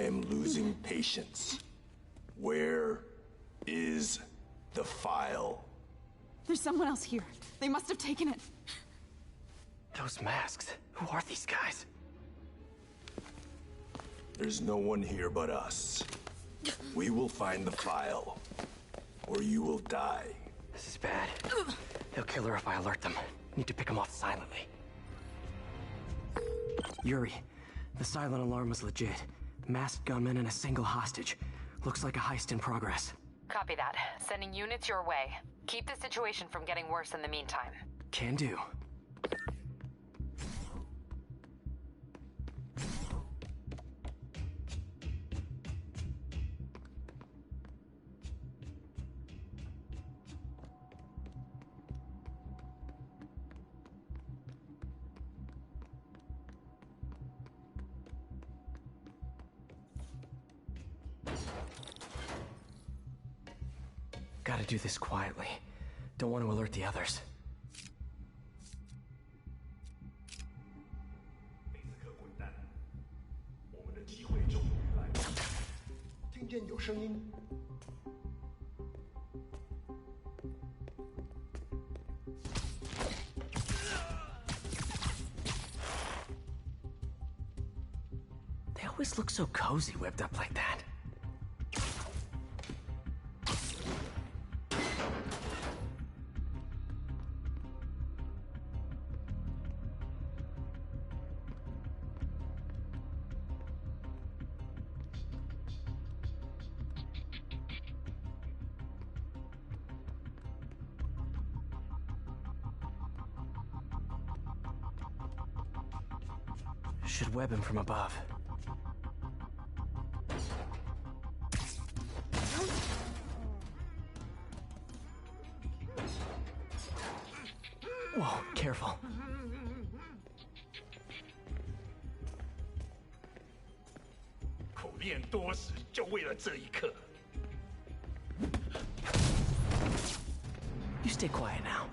I am losing patience. Where is the file? There's someone else here. They must have taken it. Those masks. Who are these guys? There's no one here but us. We will find the file, or you will die. This is bad. They'll kill her if I alert them. Need to pick them off silently. Yuri, the silent alarm was legit. Masked gunmen and a single hostage. Looks like a heist in progress. Copy that. Sending units your way. Keep the situation from getting worse in the meantime. Can do. Gotta do this quietly. Don't want to alert the others. 贝斯克滚蛋！我们的机会终于来了。听见有声音。They always look so cozy whipped up like that. Should web him from above. Whoa, careful. 苦练多时，就为了这一刻。 You stay quiet now.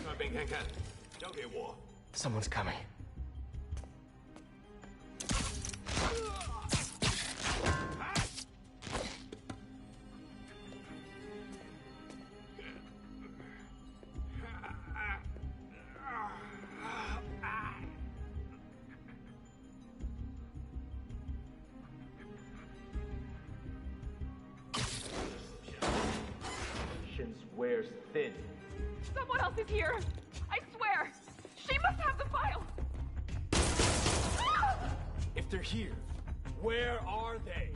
那边看看，交给我。 Someone's coming. Wears thin. Someone else is here. I swear. She must have the file. If they're here, where are they?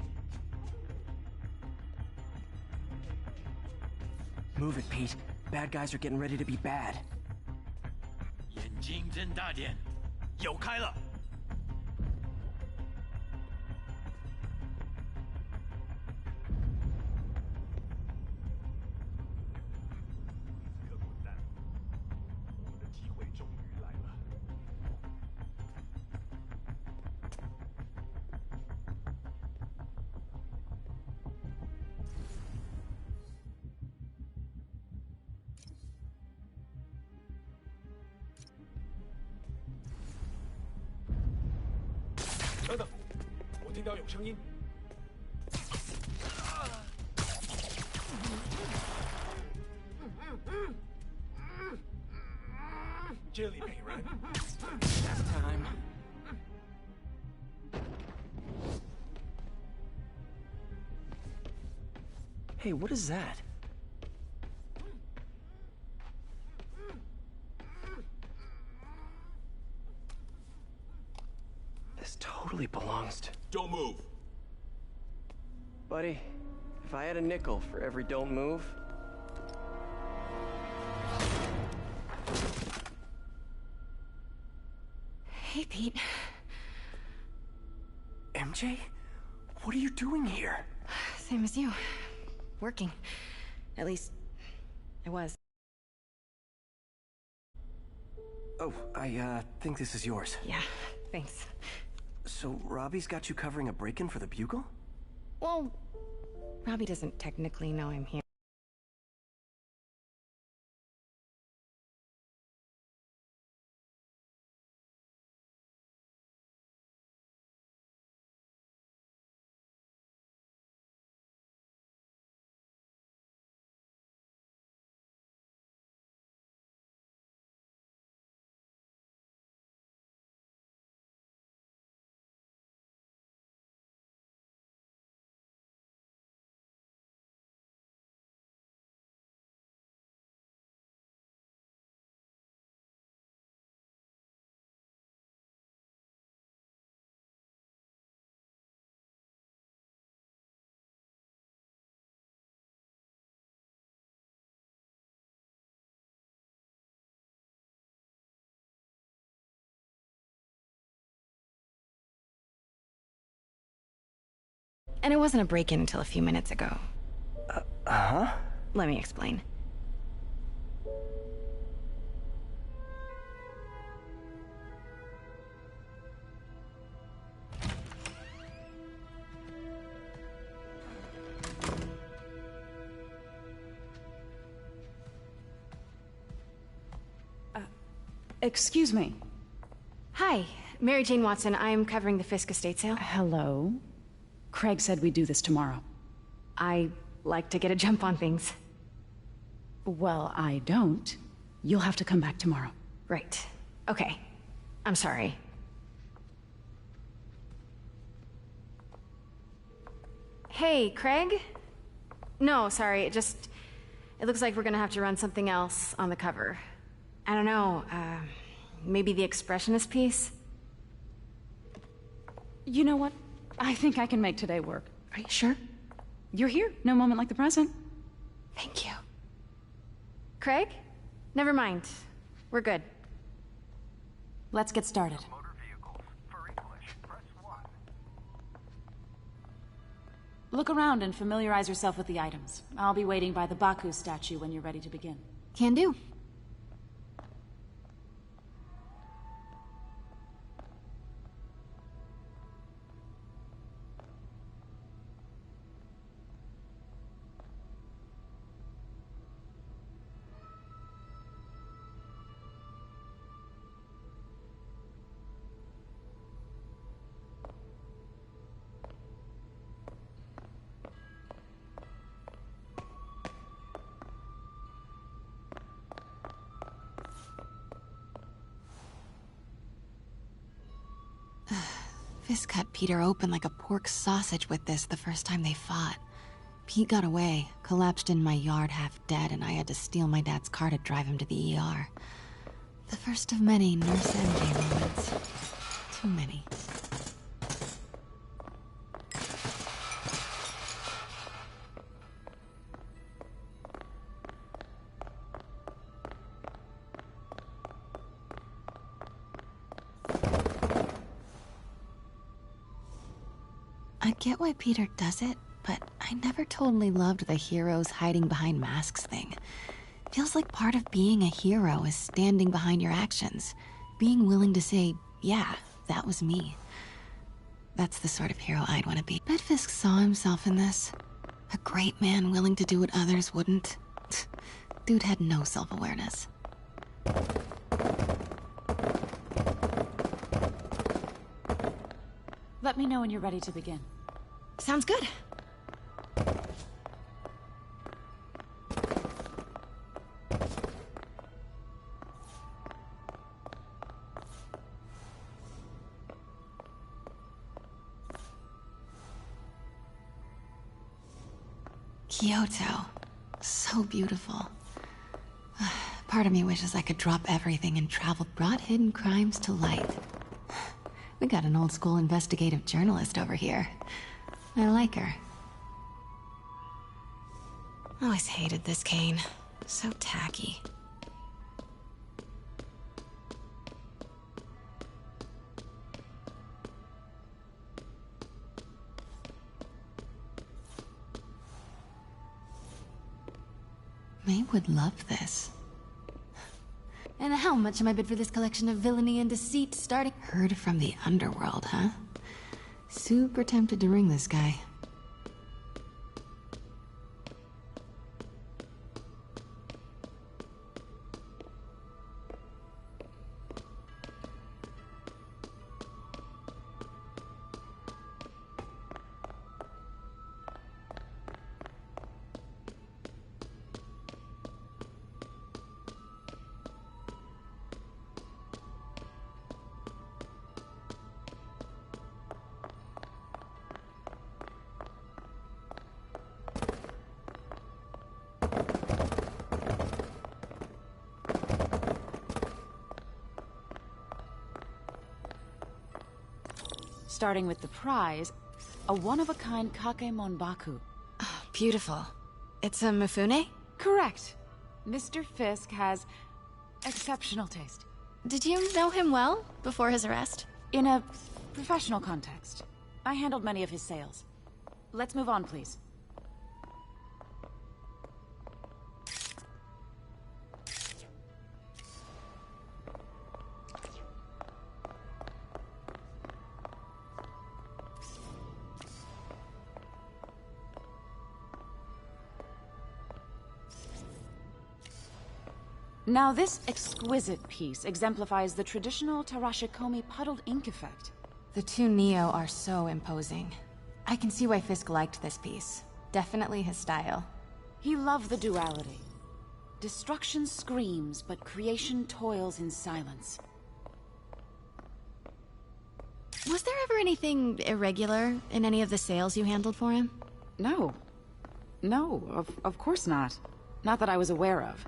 Move it, Pete. Bad guys are getting ready to be bad. 眼睛睁大点，有开了。我们的机会终于来了。等等，我听到有声音。这里没人。Time. Hey, what is that? This totally belongs to... Don't move. Buddy, if I had a nickel for every don't move... Hey, Pete. MJ? What are you doing here? Same as you. Working. At least, I was. Oh, I think this is yours. Yeah, thanks. So Robbie's got you covering a break-in for the Bugle? Well, Robbie doesn't technically know I'm here. And it wasn't a break-in until a few minutes ago. Huh? Let me explain. Excuse me. Hi, Mary Jane Watson. I'm covering the Fisk estate sale. Hello? Craig said we'd do this tomorrow. I like to get a jump on things. Well, I don't. You'll have to come back tomorrow. Right. Okay. I'm sorry. Hey, Craig? No, sorry, it looks like we're gonna have to run something else on the cover. I don't know, maybe the expressionist piece? You know what? I think I can make today work. Are you sure? You're here. No moment like the present. Thank you. Craig? Never mind. We're good. Let's get started. Motor vehicles. For English, press 1. Look around and familiarize yourself with the items. I'll be waiting by the Baku statue when you're ready to begin. Can do. Fisk cut Peter open like a pork sausage with this the first time they fought. Pete got away, collapsed in my yard half dead, and I had to steal my dad's car to drive him to the ER. The first of many Nurse MJ moments. Too many. I get why Peter does it, but I never totally loved the heroes hiding behind masks thing. Feels like part of being a hero is standing behind your actions. Being willing to say, yeah, that was me. That's the sort of hero I'd want to be. Bet Fisk saw himself in this. A great man willing to do what others wouldn't. Dude had no self-awareness. Let me know when you're ready to begin. Sounds good. Kyoto. So beautiful. Part of me wishes I could drop everything and travel, brought hidden crimes to light. We got an old school investigative journalist over here. I like her. Always hated this cane. So tacky. May would love this. And how much am I bid for this collection of villainy and deceit starting? Heard from the underworld, huh? Super tempted to ring this guy. Starting with the prize, a one-of-a-kind Kakemon Baku. Oh, beautiful. It's a Mifune? Correct. Mr. Fisk has exceptional taste. Did you know him well before his arrest? In a professional context. I handled many of his sales. Let's move on, please. Now, this exquisite piece exemplifies the traditional Tarashikomi puddled ink effect. The two Neo are so imposing. I can see why Fisk liked this piece. Definitely his style. He loved the duality. Destruction screams, but creation toils in silence. Was there ever anything irregular in any of the sales you handled for him? No. No, of course not. Not that I was aware of.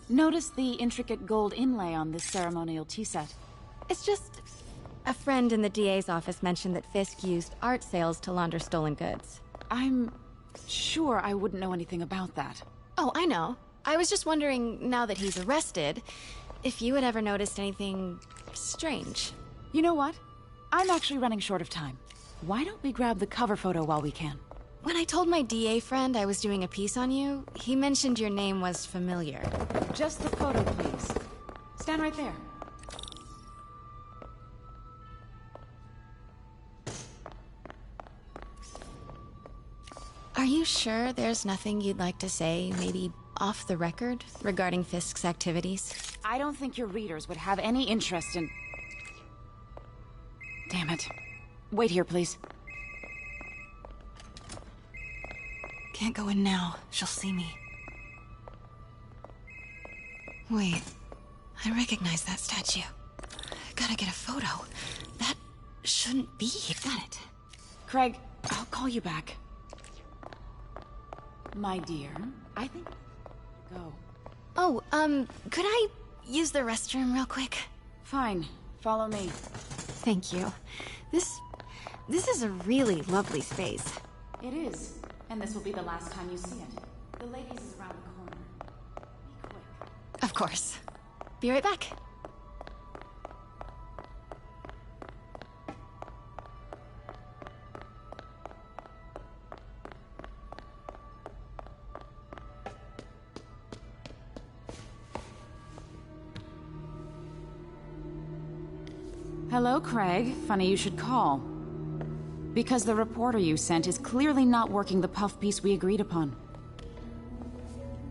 Notice the intricate gold inlay on this ceremonial tea set. It's just... a friend in the DA's office mentioned that Fisk used art sales to launder stolen goods. I'm sure I wouldn't know anything about that. Oh, I know. I was just wondering, now that he's arrested, if you had ever noticed anything strange. You know what? I'm actually running short of time. Why don't we grab the cover photo while we can? When I told my DA friend I was doing a piece on you, he mentioned your name was familiar. Just the photo, please. Stand right there. Are you sure there's nothing you'd like to say, maybe off the record, regarding Fisk's activities? I don't think your readers would have any interest in... Damn it. Wait here, please. Can't go in now. She'll see me. Wait. I recognize that statue. Gotta get a photo. That shouldn't be. Got it. Craig, I'll call you back. My dear, I think... Go. Oh, could I use the restroom real quick? Fine. Follow me. Thank you. This is a really lovely space. It is. And this will be the last time you see it. The ladies is around the corner. Be quick. Of course. Be right back. Hello, Craig. Funny you should call. Because the reporter you sent is clearly not working the puff piece we agreed upon.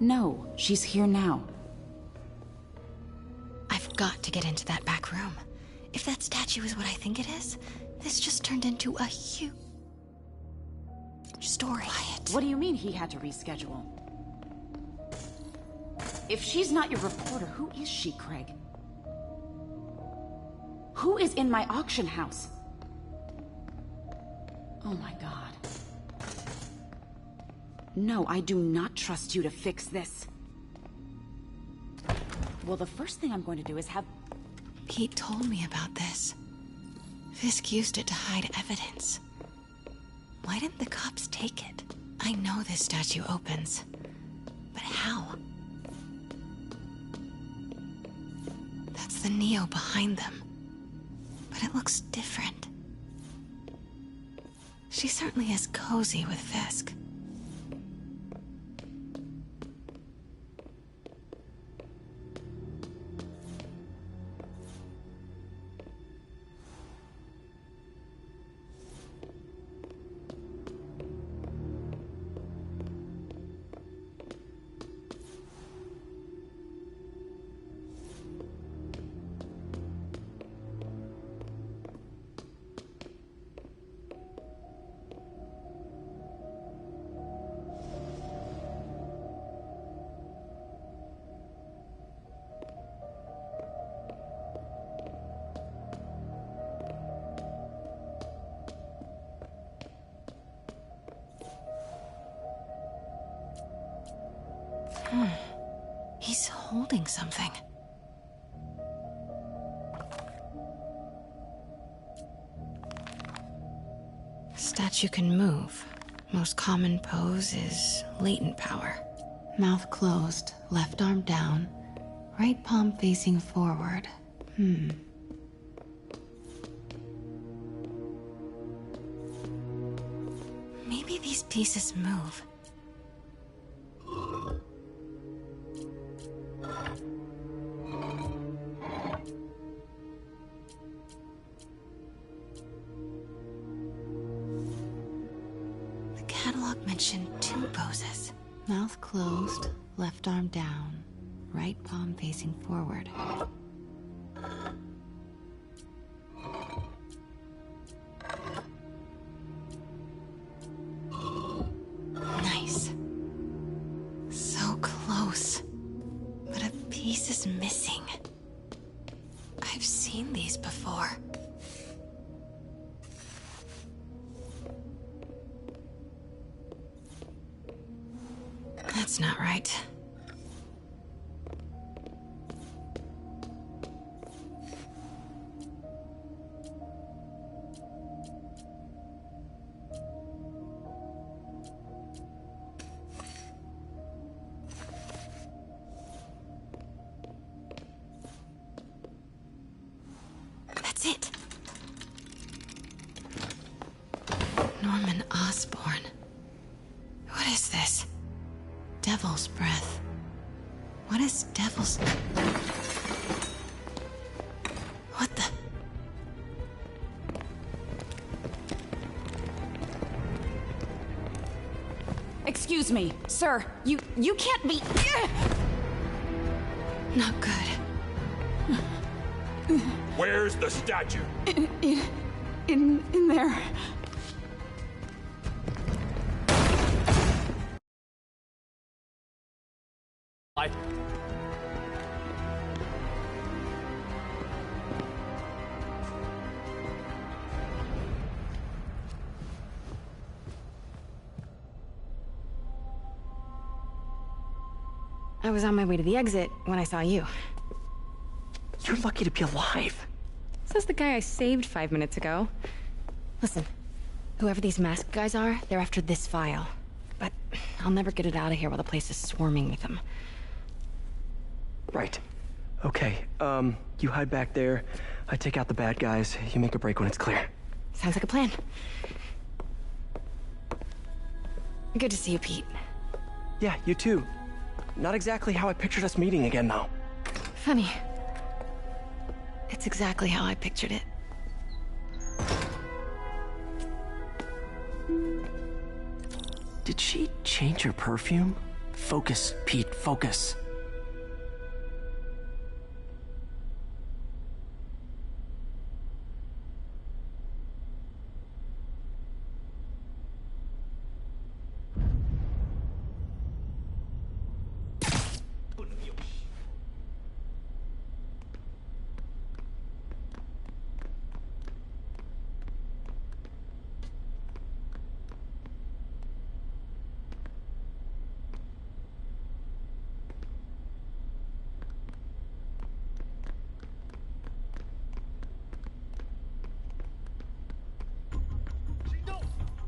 No, she's here now. I've got to get into that back room. If that statue is what I think it is, this just turned into a huge story. Quiet. What do you mean he had to reschedule? If she's not your reporter, who is she, Craig? Who is in my auction house? Oh my god. No, I do not trust you to fix this. Well, the first thing I'm going to do is have... Pete told me about this. Fisk used it to hide evidence. Why didn't the cops take it? I know this statue opens. But how? That's the Neo behind them. But it looks different. She certainly is cozy with Fisk. He's holding something. Statue can move. Most common pose is latent power. Mouth closed, left arm down, right palm facing forward. Maybe these pieces move. The catalog mentioned 2 poses. Mouth closed, left arm down, right palm facing forward. Nice. So close. But a piece is missing. I've seen these before. That's not right. That's it. Norman Osborn. What is this? Devil's breath. What is devil's... What the... Excuse me, sir. You can't be... Not good. Where's the statue? In there. I was on my way to the exit when I saw you. You're lucky to be alive. Says the guy I saved 5 minutes ago. Listen, whoever these masked guys are, they're after this file. But I'll never get it out of here while the place is swarming with them. Right. Okay, you hide back there. I take out the bad guys. You make a break when it's clear. Sounds like a plan. Good to see you, Pete. Yeah, you too. Not exactly how I pictured us meeting again, though. Funny. It's exactly how I pictured it. Did she change her perfume? Focus, Pete, focus.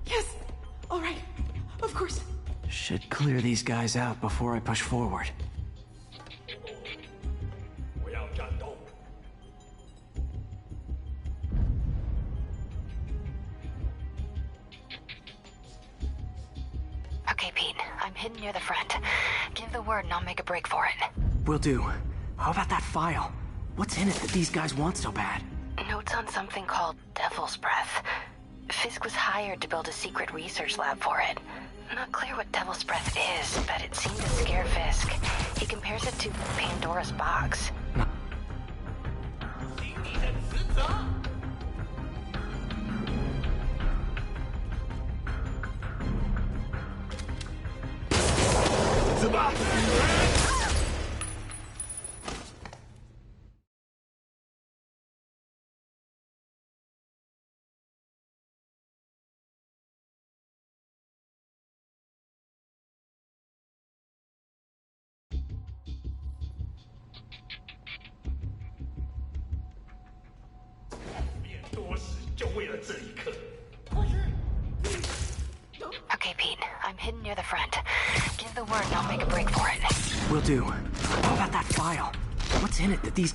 Yes! All right. Of course. Should clear these guys out before I push forward. 我要战斗。 Okay, Pete. I'm hidden near the front. Give the word and I'll make a break for it. Will do. How about that file? What's in it that these guys want so bad? Notes on something called Devil's Breath. Fisk was hired to build a secret research lab for it. Not clear what Devil's Breath is, but it seemed to scare Fisk. He compares it to Pandora's box. Okay, I'm hidden near the front. Give the word and I'll make a break for it. Will do. How about that file? What's in it that these...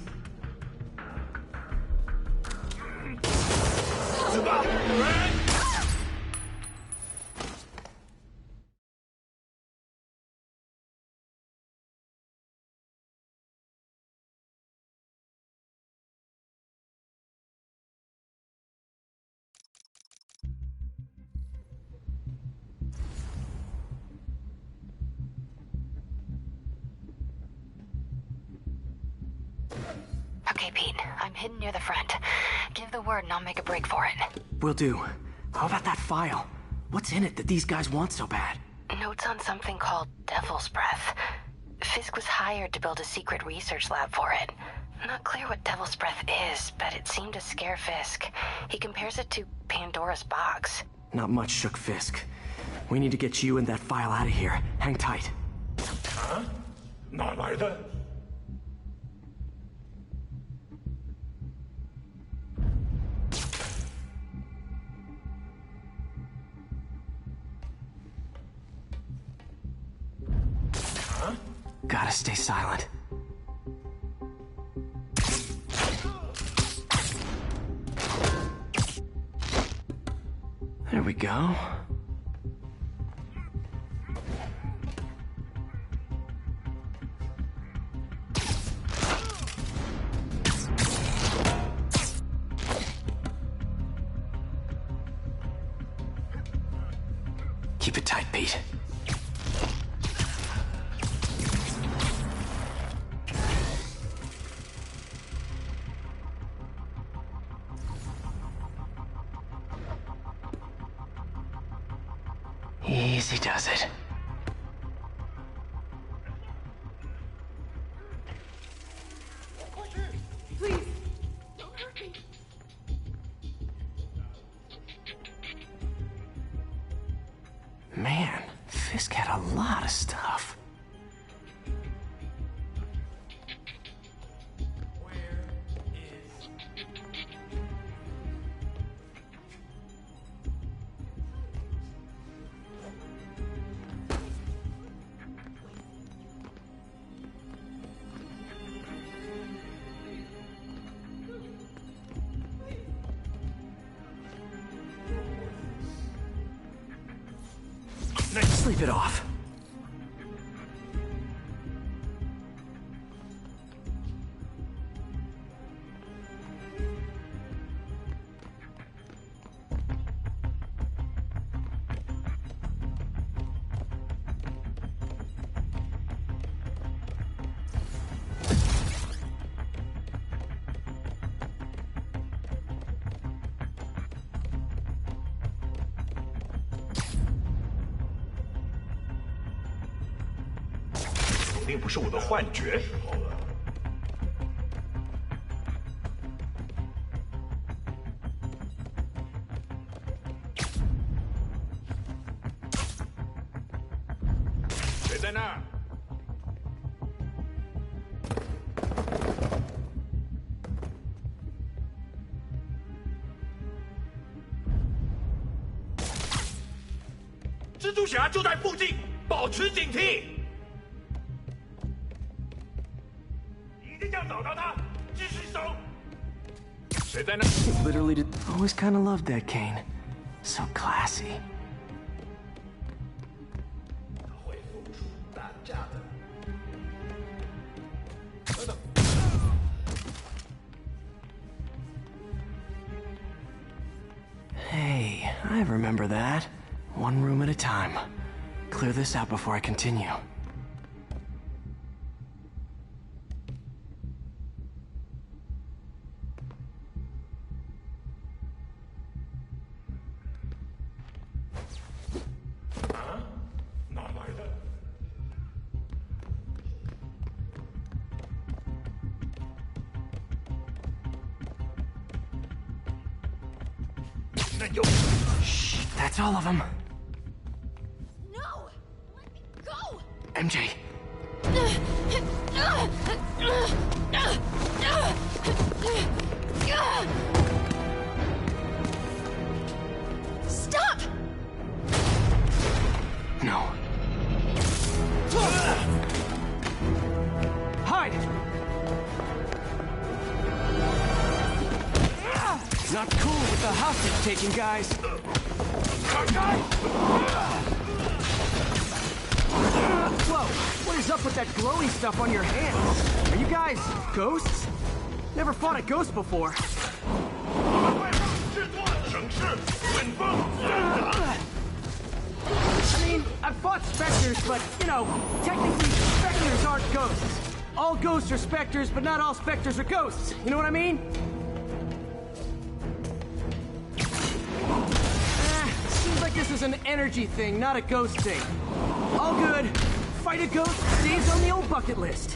Okay, Pete. I'm hidden near the front. Give the word and I'll make a break for it. Will do. How about that file? What's in it that these guys want so bad? Notes on something called Devil's Breath. Fisk was hired to build a secret research lab for it. Not clear what Devil's Breath is, but it seemed to scare Fisk. He compares it to Pandora's box. Not much shook Fisk. We need to get you and that file out of here. Hang tight. 啊？哪来的？ Gotta stay silent. There we go. Keep it tight, Pete. Easy does it. Please, don't hurt me. Man, Fisk had a lot of stuff. Sleep it off.定不是我的幻觉。谁在那儿？蜘蛛侠就在附近，保持警惕。 要找到他，继续搜。谁在那？ Literally did. Always kind of loved that Kane. So classy. 他会付出代价的。等等。Hey, I remember that. One room at a time. Clear this out before I continue. Shh, that's all of them. No! Let me go! MJ. Stop! hostage taking, guys. Whoa, what is up with that glowy stuff on your hands? Are you guys ghosts? Never fought a ghost before. I mean, I've fought specters, but, you know, technically specters aren't ghosts. All ghosts are specters, but not all specters are ghosts. You know what I mean? Seems like this is an energy thing, not a ghost thing. All good. Fight a ghost stays on the old bucket list.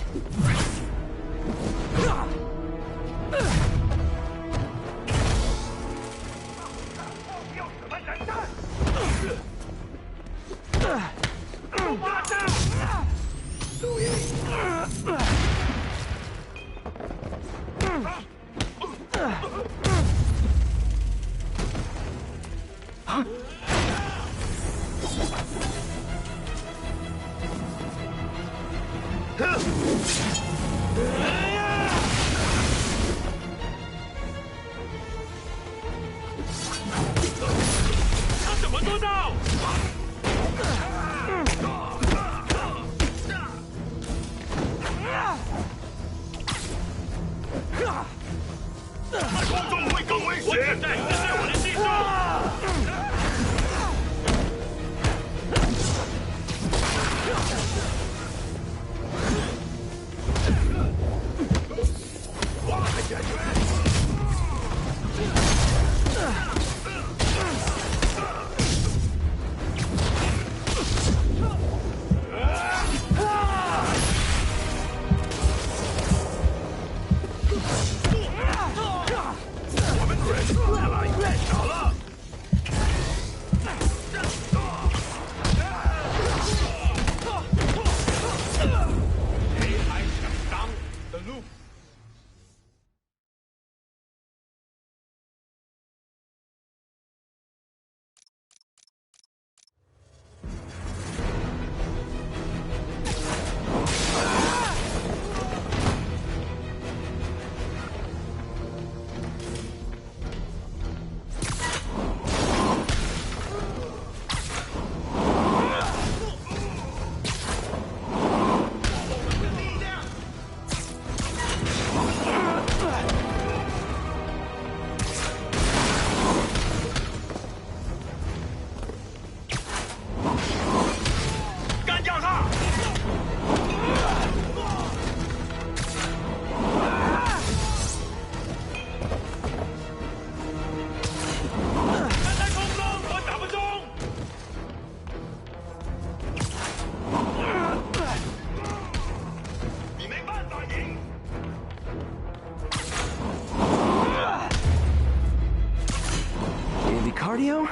Cardio?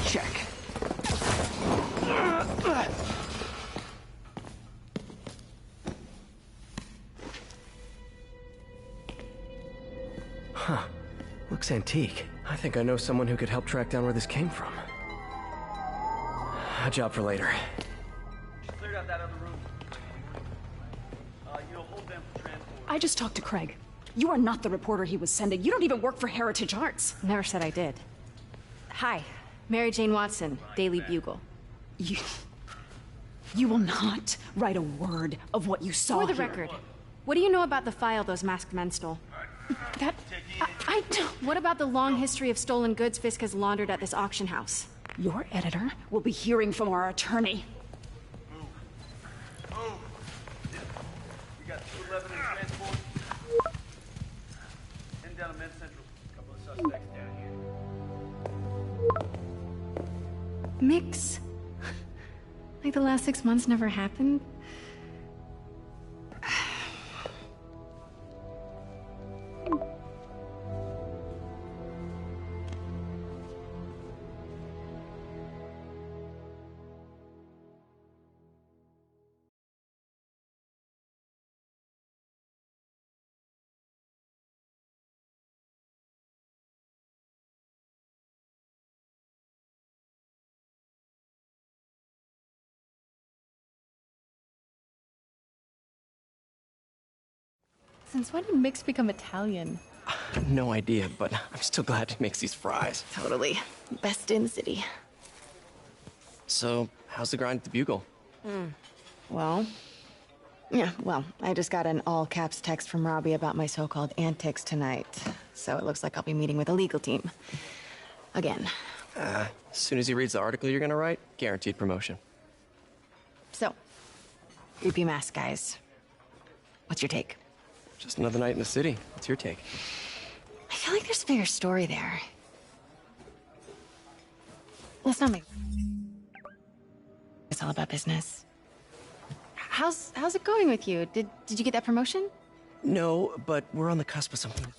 Check. Huh. Looks antique. I think I know someone who could help track down where this came from. A job for later. Cleared out that other room. You'll hold them for transport. I just talked to Craig. You are not the reporter he was sending. You don't even work for Heritage Arts. Never said I did. Hi, Mary Jane Watson, Daily Bugle. You will not write a word of what you saw For the here. record, what do you know about the file those masked men stole? That... I don't... What about the long history of stolen goods Fisk has laundered at this auction house? Your editor will be hearing from our attorney. Move. We got 211 in transport. Heading down to Med Central. A couple of suspects down here. Mix? Like the last 6 months never happened? Since when did Mix become Italian? No idea, but I'm still glad he makes these fries. Totally. Best in the city. So, how's the grind at the Bugle? Well, I just got an all-caps text from Robbie about my so-called antics tonight. So it looks like I'll be meeting with a legal team. Again. As soon as he reads the article you're gonna write, guaranteed promotion. So, creepy mask guys. What's your take? Just another night in the city. What's your take? I feel like there's a bigger story there. Let's not make... It's all about business. How's it going with you? Did you get that promotion? No, but we're on the cusp of something.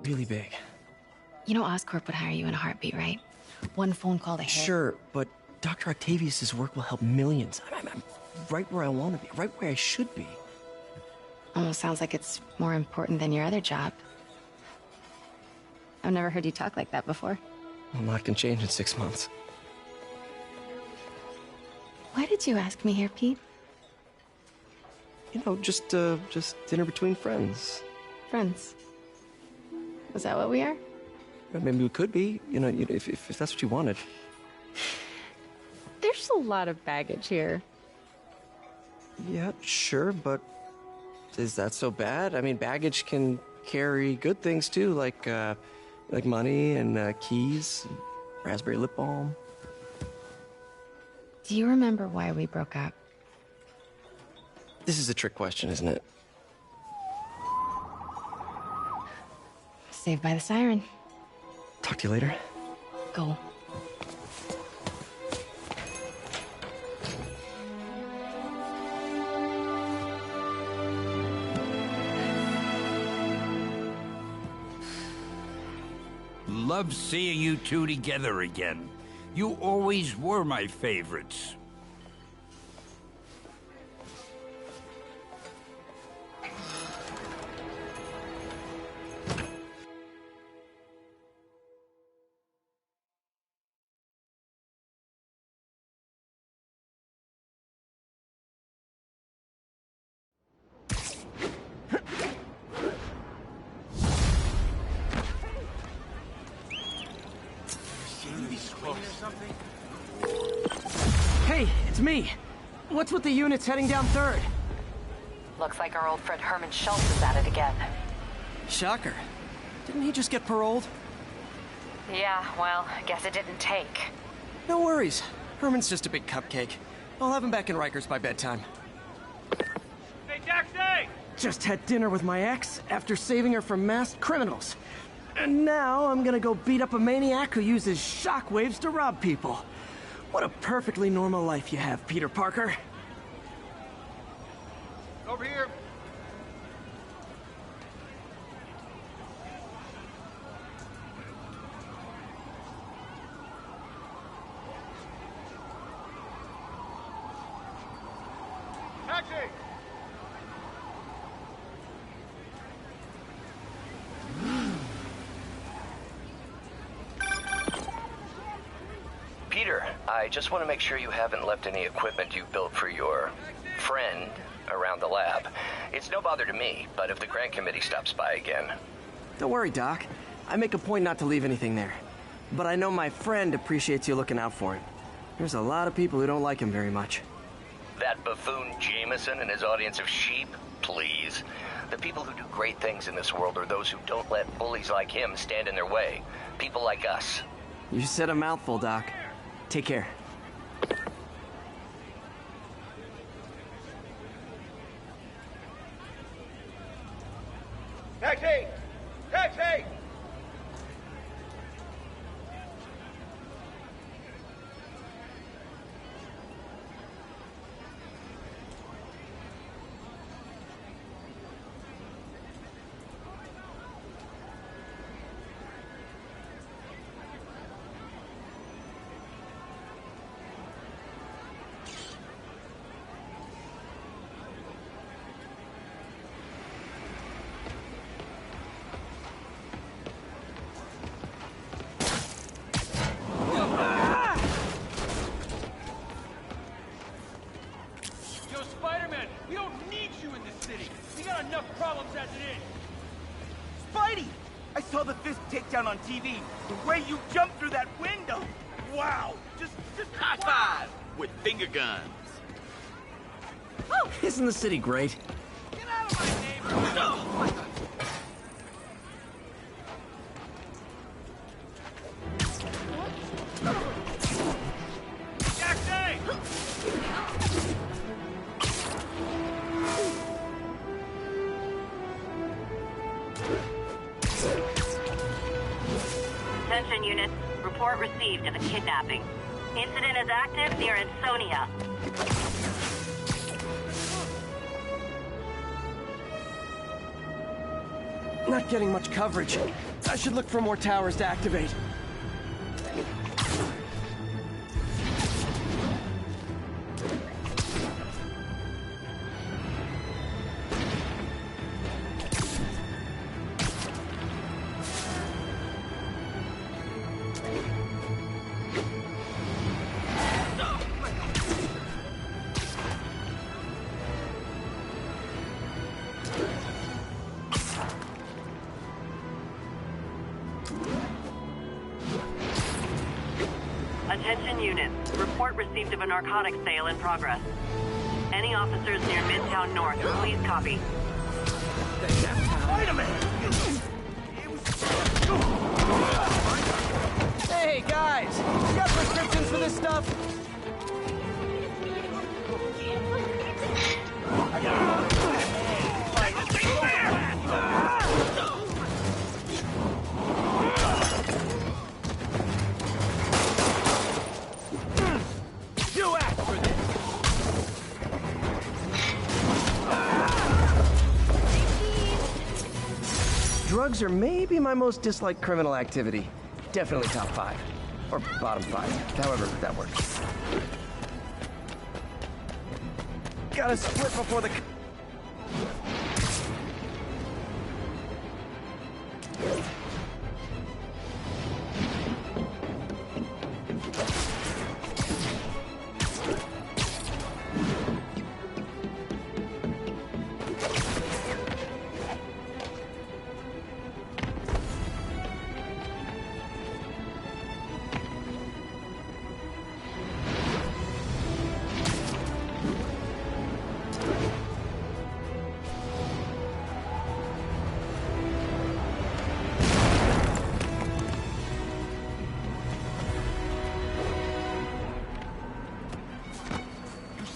Really big. You know Oscorp would hire you in a heartbeat, right? One phone call to hit. Sure, but Dr. Octavius's work will help millions. I'm right where I want to be, right where I should be. Almost sounds like it's more important than your other job. I've never heard you talk like that before. A lot can change in 6 months. Why did you ask me here, Pete? You know, just dinner between friends. Friends. Is that what we are? Maybe we could be, you know, if that's what you wanted. There's a lot of baggage here. Yeah, sure, but is that so bad? I mean, baggage can carry good things too, like money and keys, and raspberry lip balm. Do you remember why we broke up? This is a trick question, isn't it? Saved by the siren. Talk to you later. Go. Love seeing you two together again. You always were my favorites. Hey, it's me. What's with the units heading down 3rd? Looks like our old friend Herman Schultz is at it again. Shocker. Didn't he just get paroled? Yeah, well, I guess it didn't take. No worries. Herman's just a big cupcake. I'll have him back in Rikers by bedtime. Hey, Taxi! Just had dinner with my ex after saving her from masked criminals. And now I'm gonna go beat up a maniac who uses shockwaves to rob people. What a perfectly normal life you have, Peter Parker. Over here. Taxi! Peter, I just want to make sure you haven't left any equipment you built for your friend around the lab. It's no bother to me, but if the grant committee stops by again... Don't worry, Doc. I make a point not to leave anything there. But I know my friend appreciates you looking out for him. There's a lot of people who don't like him very much. That buffoon Jameson and his audience of sheep? Please. The people who do great things in this world are those who don't let bullies like him stand in their way. People like us. You said a mouthful, Doc. Take care. Taxi! Taxi! got enough problems as it is. Spidey! I saw the fist takedown on TV. The way you jumped through that window. Wow! Just high five with finger guns. Oh, isn't the city great? Get out of my neighborhood! Attention units. Report received of a kidnapping. Incident is active near Ansonia. Not getting much coverage. I should look for more towers to activate. Attention units. Report received of a narcotics sale in progress. Any officers near Midtown North, please copy. Spider-Man! Hey, guys! You got prescriptions for this stuff? Drugs are maybe my most disliked criminal activity. Definitely top 5. Or bottom 5. However that works. Gotta split before the...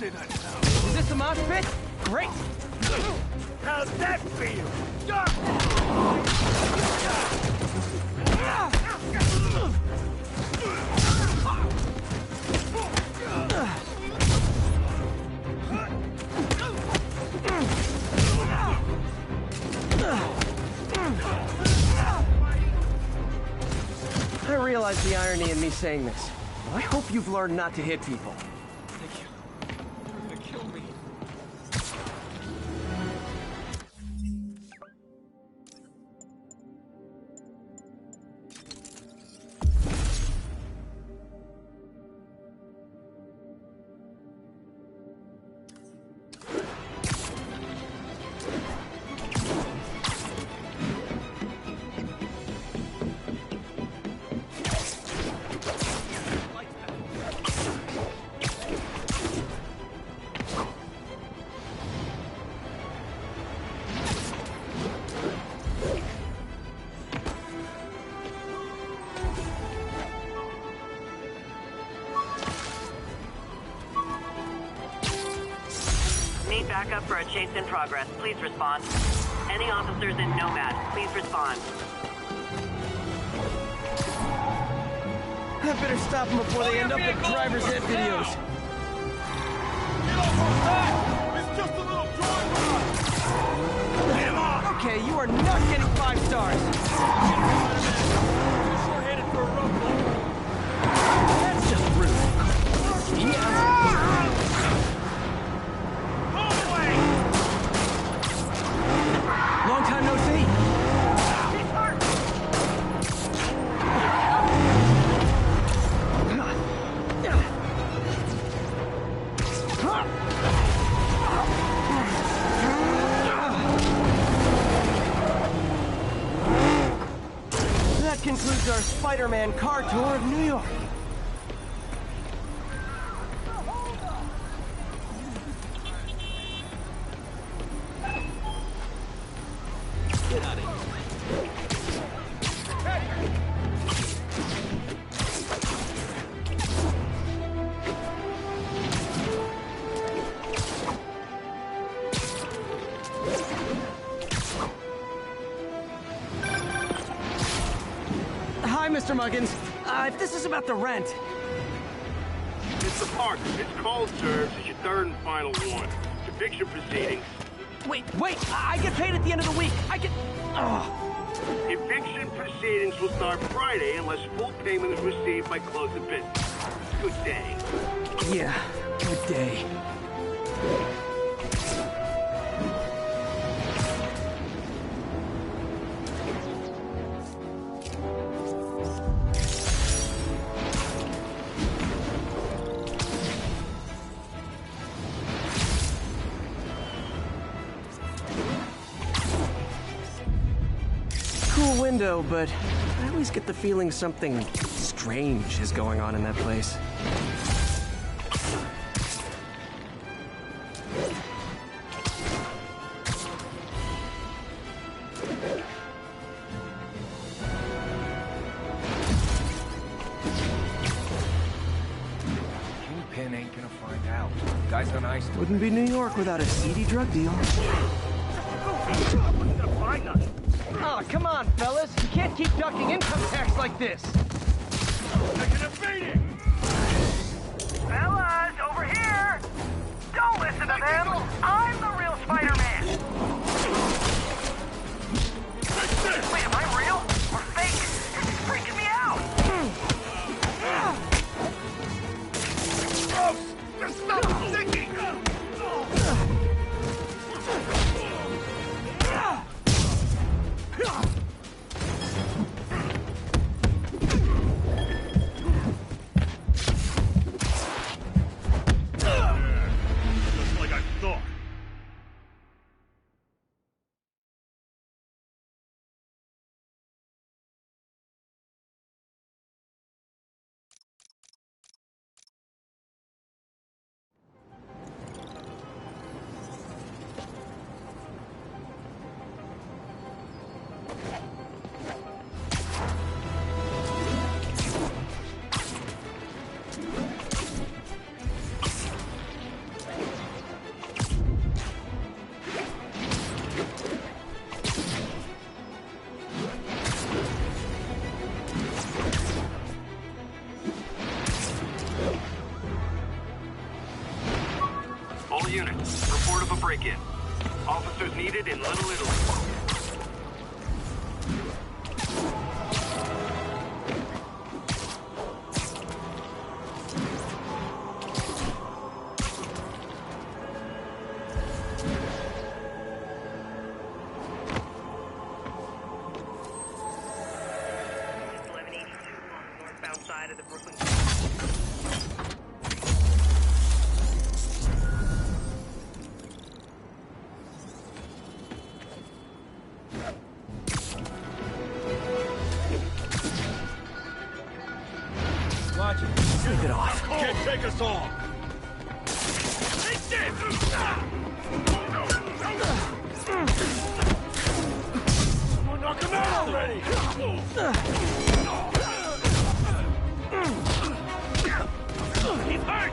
Is this the mosh pit? Great! How's that feel? I realize the irony in me saying this. I hope you've learned not to hit people. Need backup for a chase in progress. Please respond. Any officers in Nomad, please respond. I better stop them before they end up with driver's ed videos. It's just a little joyride! Get him off! Okay, you are not getting 5 stars. Too short-handed for a rope like That's just rude. Yeah. Long time no see. that concludes our Spider-Man car tour of New York. Get out of here. Hi, Mr. Muggins. If this is about the rent... It's apartment. It's called serves. It's your third and final one. Eviction proceedings. Wait! I get paid at the end of the week. I get... Eviction proceedings will start Friday unless full payment is received by close of business. Good day. Yeah, good day. Cool window, but I always get the feeling something strange is going on in that place. Kingpin ain't gonna find out. Guy's on ice. Wouldn't be New York without a seedy drug deal. Oh, come on, fellas. You can't keep ducking income tax like this. Taking a beating! Fellas, over here! Don't listen to them! I'm the real Spider-Man! Wait, am I real? Or fake? This is freaking me out! Oh, stop sticking! Just like I thought. All units, report of a break-in. Officers needed in Little Italy. Northbound side of the Brooklyn. Watch it. Sleep it off. Can't take us all! Take this! Someone knock him out already! He's hurt!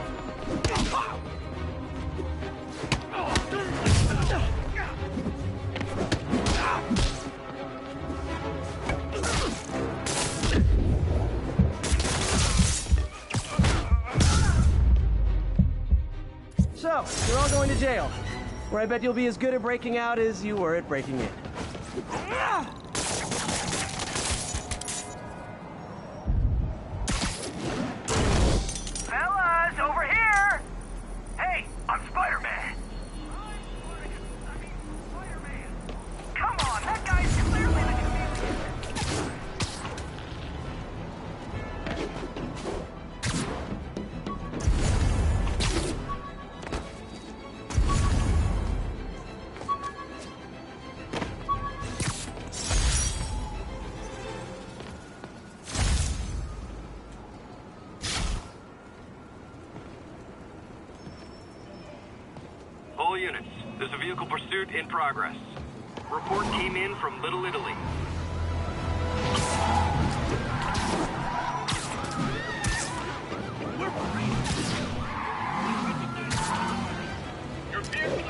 So, you're all going to jail, where I bet you'll be as good at breaking out as you were at breaking in. Fellas, over here! Hey, I'm Spider-Man! Come on, that guy's clearly the chameleon! There's a vehicle pursuit in progress. Report came in from Little Italy. Your vehicle is...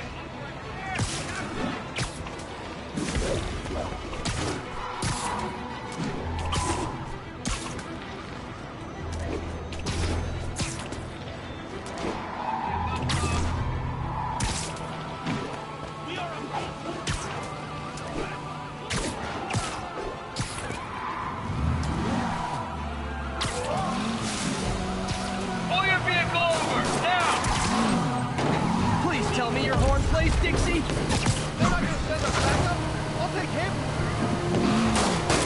Pull your vehicle over, now! Please tell me your horn plays, Dixie. They're not gonna send us backup. I'll take him.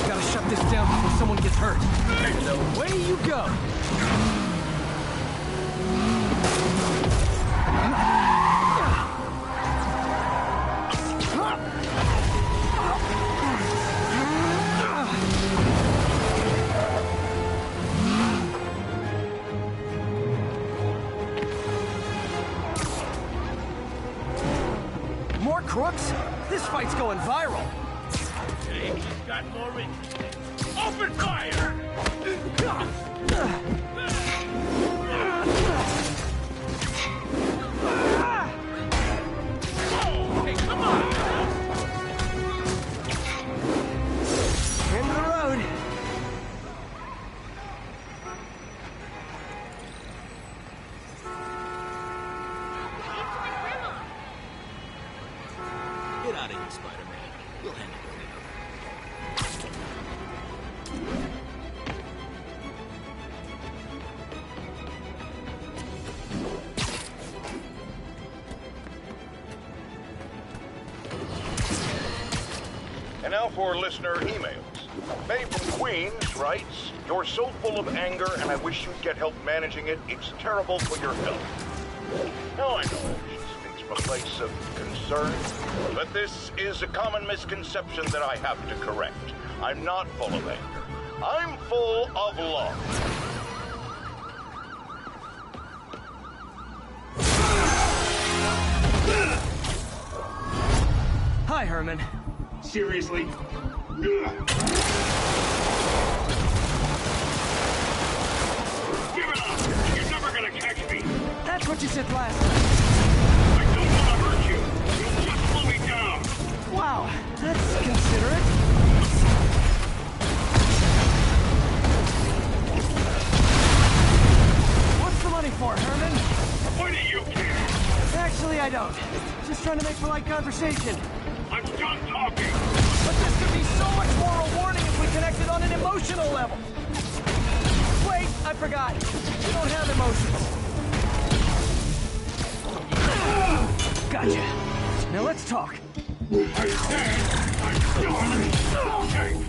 Gotta shut this down before someone gets hurt. And away you go. More crooks? This fight's going viral. Jake's got more in. Open fire! Oh, hey, come on! End of the road. Get out of here, Spider-Man. We'll handle it later. And now for listener emails. May from Queens writes, "You're so full of anger and I wish you'd get help managing it. It's terrible for your health." Now I know she speaks from a place of concern, but this is a common misconception that I have to correct. I'm not full of anger. I'm full of love. Hi, Herman. Seriously? Give it up! You're never gonna catch me! That's what you said last time. I don't want to hurt you! You'll just slow me down! Wow, that's considerate. What's the money for, Herman? Why do you care? Actually, I don't. Just trying to make polite conversation. I'm done talking! But this could be so much more rewarding if we connected on an emotional level. Wait, I forgot. You don't have emotions. Gotcha. Now let's talk. I said I'm done talking!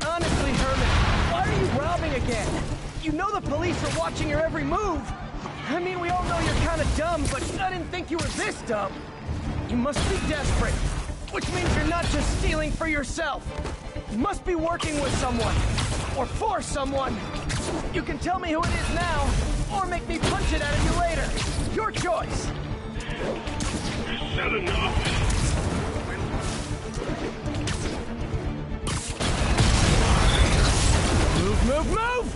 Honestly, Herman, why are you robbing again? You know the police are watching your every move. I mean, we all know you're kind of dumb, but I didn't think you were this dumb. You must be desperate, which means you're not just stealing for yourself. You must be working with someone, or for someone. You can tell me who it is now, or make me punch it out of you later. Your choice. Is that enough? Move, move, move!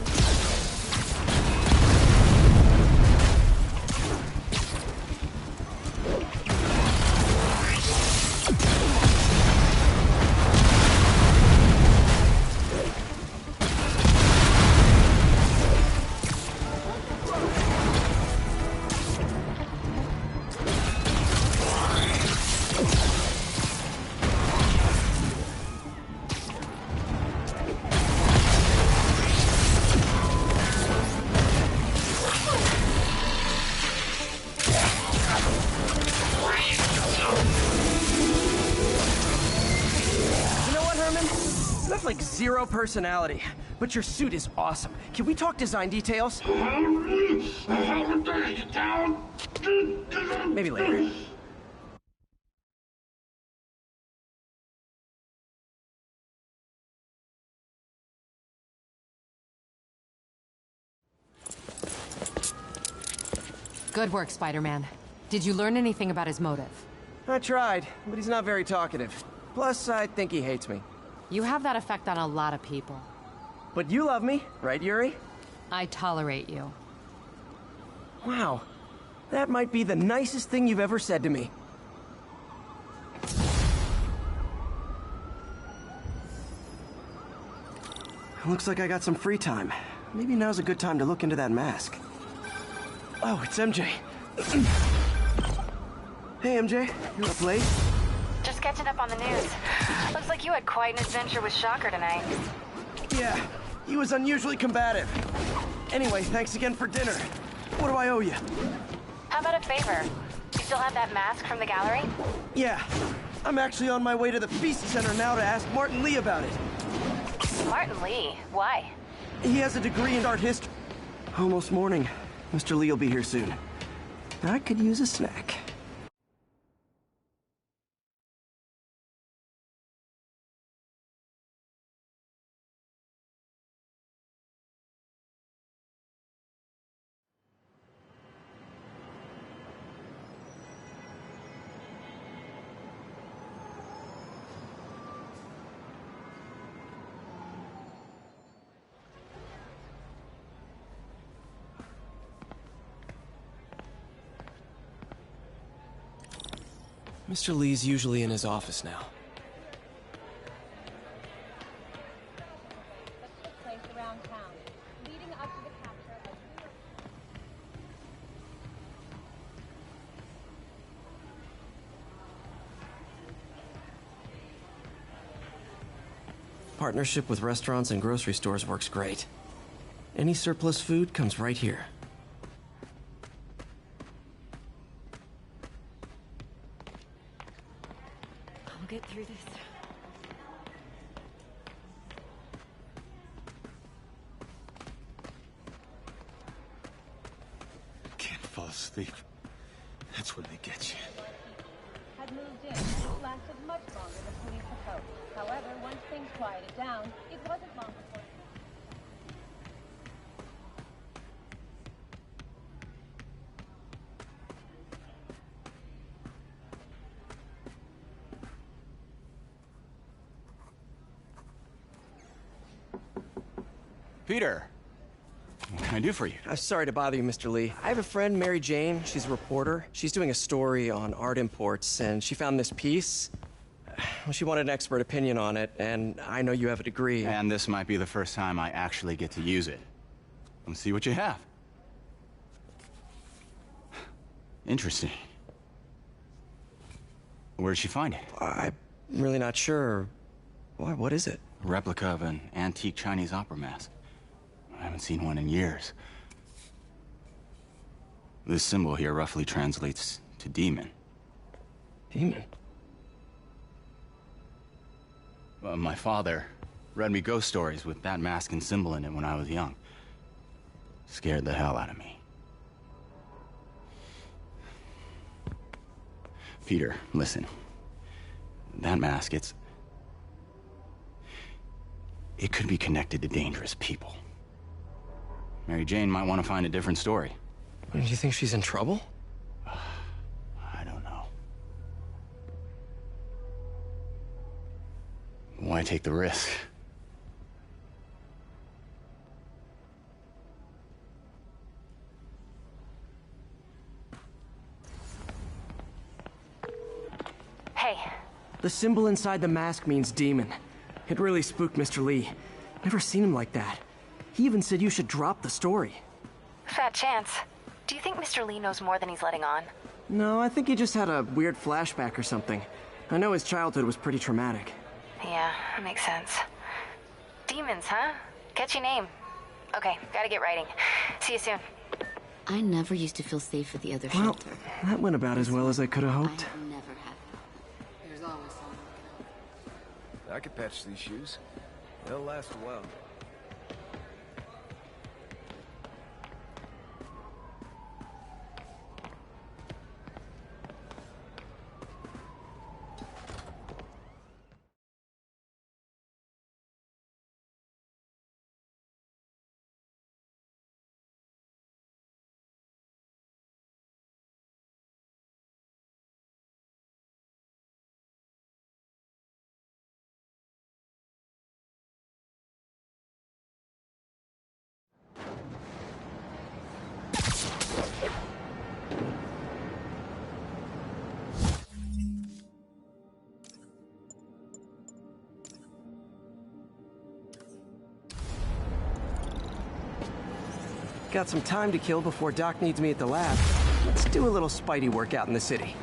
You have like zero personality, but your suit is awesome. Can we talk design details? Maybe later. Good work, Spider-Man. Did you learn anything about his motive? I tried, but he's not very talkative. Plus, I think he hates me. You have that effect on a lot of people. But you love me, right, Yuri? I tolerate you. Wow. That might be the nicest thing you've ever said to me. Looks like I got some free time. Maybe now's a good time to look into that mask. Oh, it's MJ. Hey, MJ. You up late? Just catching up on the news. Looks like you had quite an adventure with Shocker tonight. Yeah, he was unusually combative. Anyway, thanks again for dinner. What do I owe you? How about a favor? You still have that mask from the gallery? Yeah, I'm actually on my way to the Feast Center now to ask Martin Lee about it. Martin Lee? Why? He has a degree in art history. Almost morning. Mr. Lee will be here soon. I could use a snack. Mr. Lee's usually in his office now. Partnership with restaurants and grocery stores works great. Any surplus food comes right here. I'll get through this. Can't fall asleep. That's when they get you. Had moved in. It lasted much longer than police had hoped. However, once things quieted down, it wasn't long before... Peter, what can I do for you? I'm sorry to bother you, Mr. Lee. I have a friend, Mary Jane. She's a reporter. She's doing a story on art imports, and she found this piece. Well, she wanted an expert opinion on it, and I know you have a degree. And this might be the first time I actually get to use it. Let's see what you have. Interesting. Where did she find it? I'm really not sure. Why, what is it? A replica of an antique Chinese opera mask. I haven't seen one in years. This symbol here roughly translates to demon. Demon? My father read me ghost stories with that mask and symbol in it when I was young. Scared the hell out of me. Peter, listen. That mask, it could be connected to dangerous people. Mary Jane might want to find a different story. Do you think she's in trouble? I don't know. Why take the risk? Hey. The symbol inside the mask means demon. It really spooked Mr. Lee. Never seen him like that. He even said you should drop the story. Fat chance. Do you think Mr. Lee knows more than he's letting on? No, I think he just had a weird flashback or something. I know his childhood was pretty traumatic. Yeah, that makes sense. Demons, huh? Catchy name. Okay, gotta get writing. See you soon. I never used to feel safe at the other Well, shelter. that went about as well as I could have hoped. I never had. There's always someone. I could patch these shoes. They'll last a while. Got some time to kill before Doc needs me at the lab. Let's do a little Spidey workout in the city.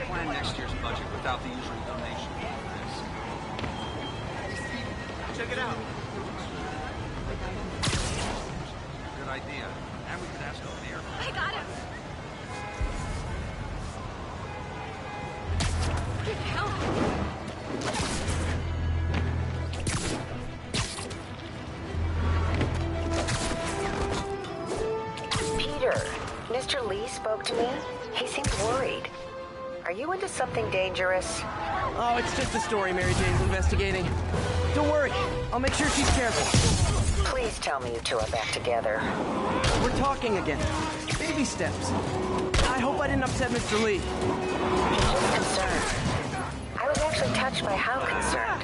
Plan next year's budget without the usual donation. Check it out. Good idea. And we could ask the mayor. I got him. Good help. Peter, Mr. Lee spoke to me. He seemed worried. Are you into something dangerous? Oh, it's just a story Mary Jane's investigating. Don't worry, I'll make sure she's careful. Please tell me you two are back together. We're talking again. Baby steps. I hope I didn't upset Mr. Lee. Just concerned. I was actually touched by how concerned.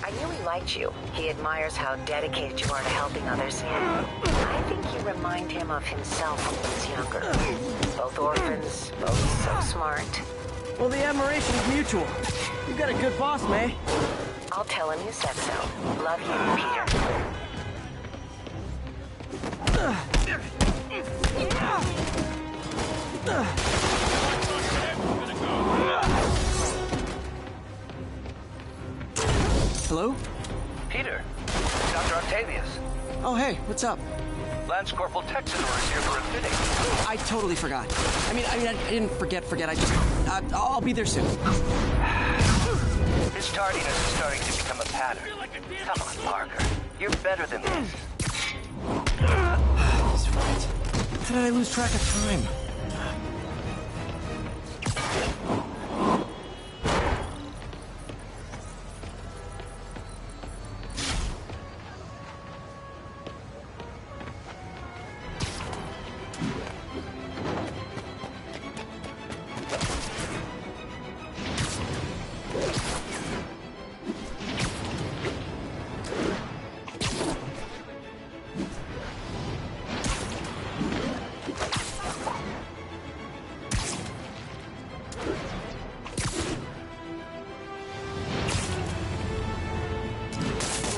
I knew he liked you. He admires how dedicated you are to helping others. I think you remind him of himself when he was younger. Both orphans, both so smart. Well, the admiration is mutual. You've got a good boss, May. I'll tell him you said so. Love you, Peter. Hello? Peter, Dr. Octavius. Oh, hey, what's up? Lance Corporal Texidor is here for a fitting. I totally forgot. I didn't forget. I just, I'll be there soon. His tardiness is starting to become a pattern. Come on, Parker. You're better than this. He's right. How did I lose track of time?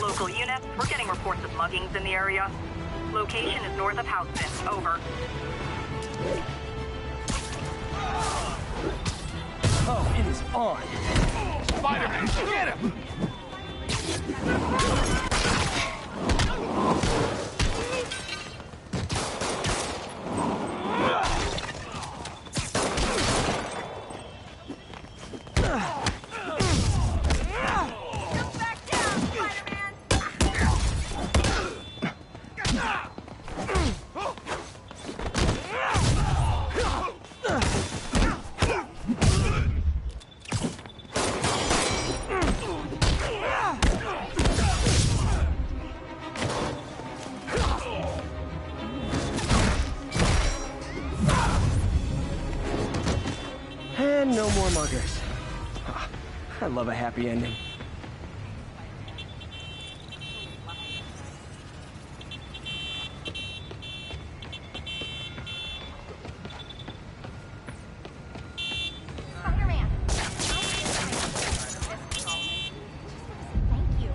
Local units, we're getting reports of muggings in the area. Location is north of Houston. Over. Oh, it is on. Spider-Man, get him! And no more muggers. I love a happy ending. Spider-Man. Thank you.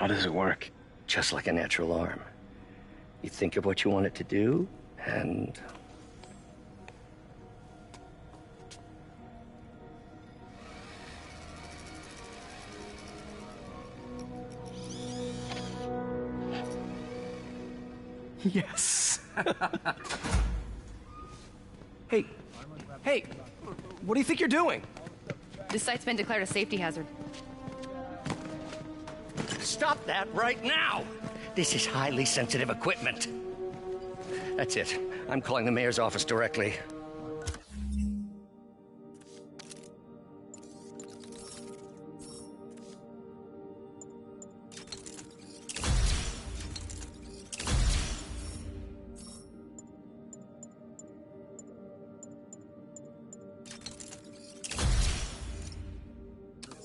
How does it work? Just like a natural arm. You think of what you want it to do, and... Yes. Hey, what do you think you're doing? This site's been declared a safety hazard. Stop that right now! This is highly sensitive equipment. That's it. I'm calling the mayor's office directly.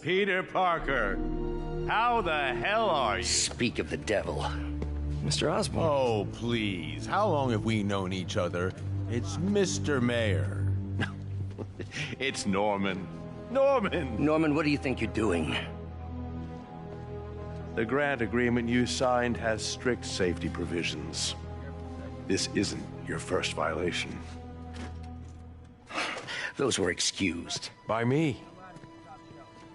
Peter Parker, how the hell are you? Speak of the devil. Mr. Osborn. Oh, please. How long have we known each other? It's Mr. Mayor. It's Norman. Norman! Norman, what do you think you're doing? The grant agreement you signed has strict safety provisions. This isn't your first violation. Those were excused. By me.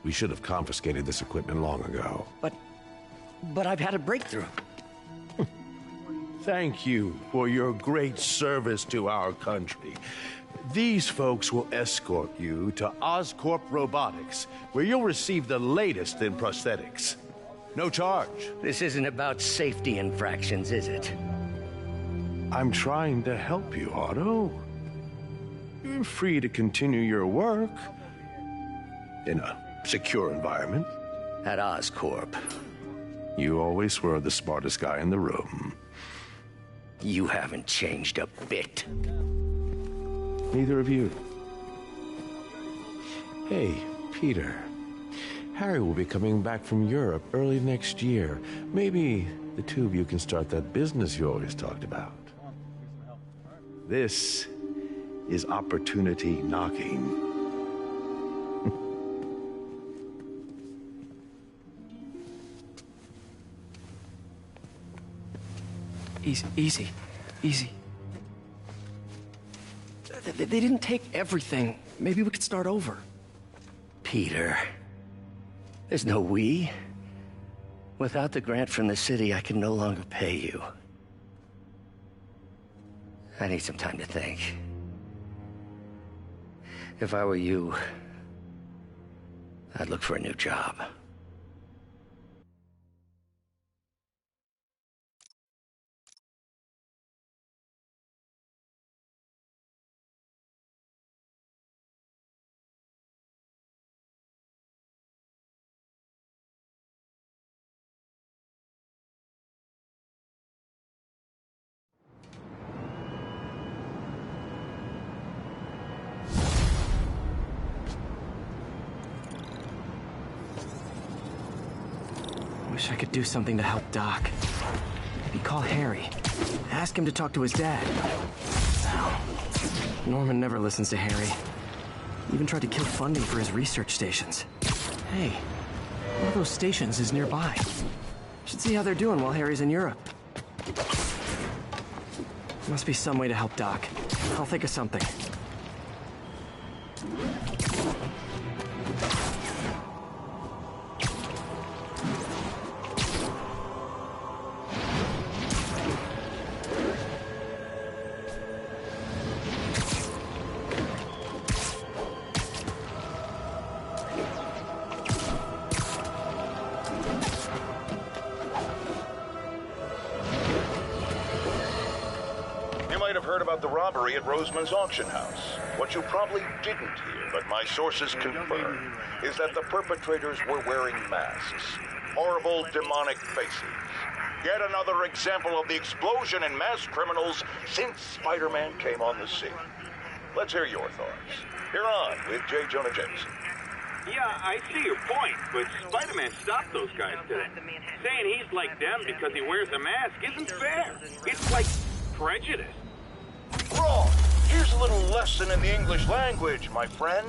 We should have confiscated this equipment long ago. But I've had a breakthrough. Thank you for your great service to our country. These folks will escort you to Oscorp Robotics, where you'll receive the latest in prosthetics. No charge. This isn't about safety infractions, is it? I'm trying to help you, Otto. You're free to continue your work in a secure environment. At Oscorp. You always were the smartest guy in the room. You haven't changed a bit. Neither of you. Hey, Peter. Harry will be coming back from Europe early next year. Maybe the two of you can start that business you always talked about. This is opportunity knocking. Easy. They didn't take everything. Maybe we could start over. Peter, there's no we. Without the grant from the city, I can no longer pay you. I need some time to think. If I were you, I'd look for a new job. Wish I could do something to help Doc. Maybe call Harry. Ask him to talk to his dad. Norman never listens to Harry. He even tried to kill funding for his research stations. Hey, one of those stations is nearby. Should see how they're doing while Harry's in Europe. Must be some way to help Doc. I'll think of something. About the robbery at Roseman's auction house. What you probably didn't hear, but my sources confirm, is that the perpetrators were wearing masks. Horrible, demonic faces. Yet another example of the explosion in mass criminals since Spider-Man came on the scene. Let's hear your thoughts. You're on with J. Jonah Jameson. Yeah, I see your point, but Spider-Man stopped those guys today. Saying he's like them because he wears a mask isn't fair. It's like prejudice. Wrong. Here's a little lesson in the English language, my friend.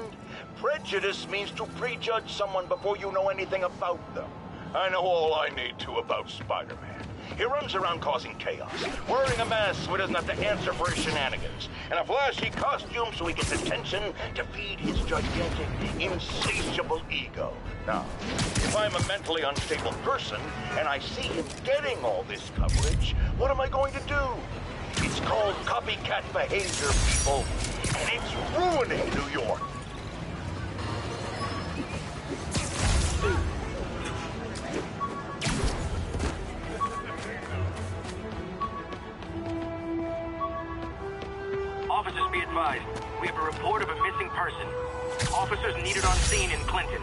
Prejudice means to prejudge someone before you know anything about them. I know all I need to about Spider-Man. He runs around causing chaos, wearing a mask so he doesn't have to answer for his shenanigans, and a flashy costume so he gets attention to feed his gigantic, insatiable ego. Now, if I'm a mentally unstable person, and I see him getting all this coverage, what am I going to do? It's called copycat behavior, people, and it's ruining New York. Officers, be advised. We have a report of a missing person. Officers needed on scene in Clinton.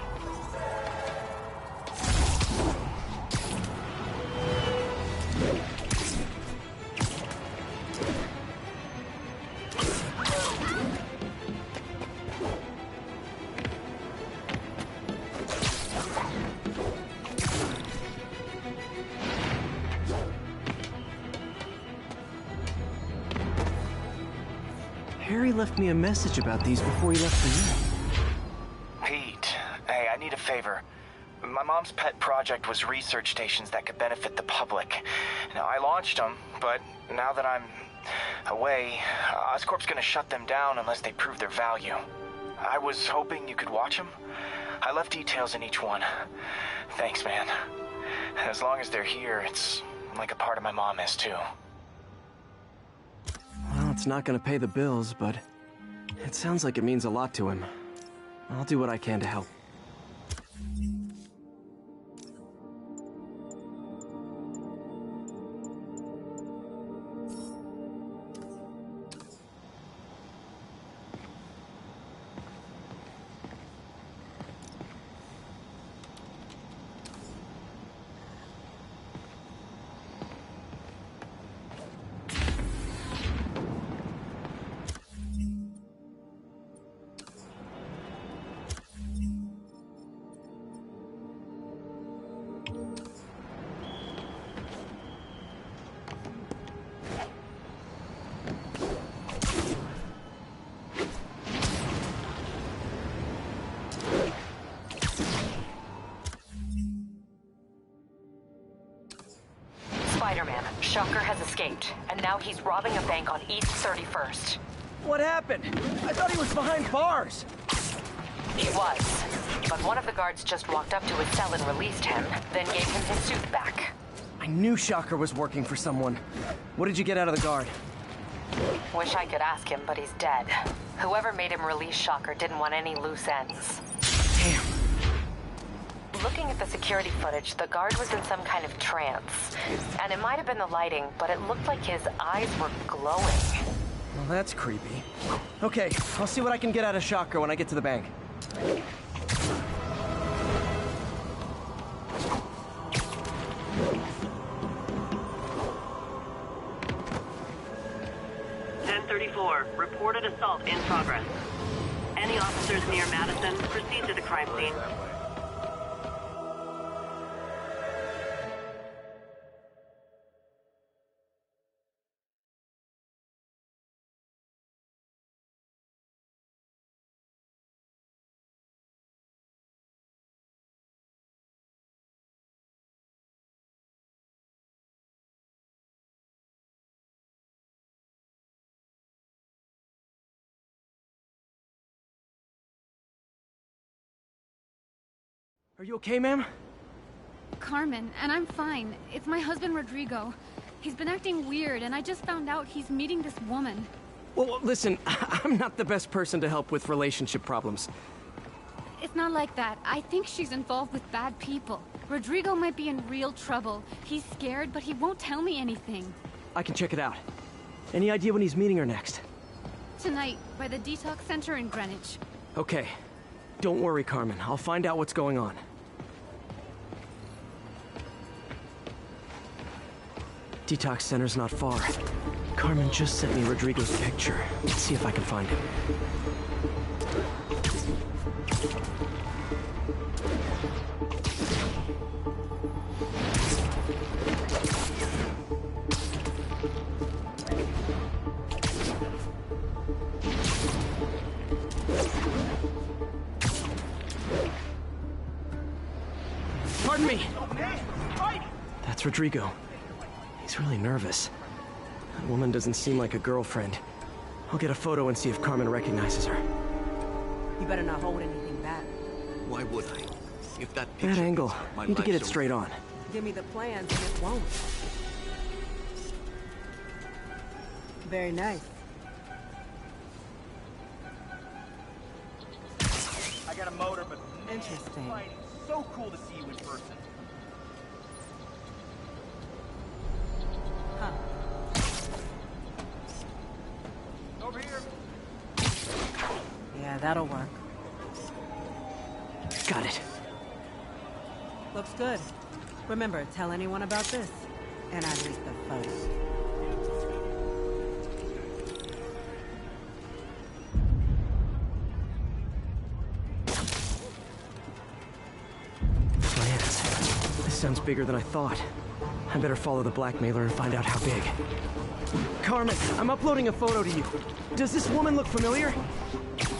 Harry left me a message about these before he left for you. Pete, hey, I need a favor. My mom's pet project was research stations that could benefit the public. Now, I launched them, but now that I'm away, Oscorp's gonna shut them down unless they prove their value. I was hoping you could watch them. I left details in each one. Thanks, man. As long as they're here, it's like a part of my mom is, too. Well, it's not gonna pay the bills, but it sounds like it means a lot to him. I'll do what I can to help. Spider-Man, Shocker has escaped, and now he's robbing a bank on East 31st. What happened? I thought he was behind bars. He was, but one of the guards just walked up to his cell and released him, then gave him his suit back. I knew Shocker was working for someone. What did you get out of the guard? Wish I could ask him, but he's dead. Whoever made him release Shocker didn't want any loose ends. Damn. Looking at the security footage, the guard was in some kind of trance. And it might have been the lighting, but it looked like his eyes were glowing. Well, that's creepy. Okay, I'll see what I can get out of Shocker when I get to the bank. Reported assault in progress. Any officers near Madison, proceed to the crime scene. Are you okay, ma'am? Carmen, and I'm fine. It's my husband, Rodrigo. He's been acting weird, and I just found out he's meeting this woman. Well, listen, I'm not the best person to help with relationship problems. It's not like that. I think she's involved with bad people. Rodrigo might be in real trouble. He's scared, but he won't tell me anything. I can check it out. Any idea when he's meeting her next? Tonight, by the detox center in Greenwich. Okay. Don't worry, Carmen. I'll find out what's going on. Detox center's not far. Carmen just sent me Rodrigo's picture. Let's see if I can find him. Pardon me. That's Rodrigo. He's really nervous. That woman doesn't seem like a girlfriend. I'll get a photo and see if Carmen recognizes her. You better not hold anything back. Why would I? If that Bad picture angle. means my Need to get it life's straight on. Give me the plans and it won't. Very nice. I got a motor, but Interesting. It's so cool to see you in person. Huh. Over here. Yeah, that'll work. Got it. Looks good. Remember, tell anyone about this. And I leak the photos. Plans. This sounds bigger than I thought. I better follow the blackmailer and find out how big. Carmen, I'm uploading a photo to you. Does this woman look familiar?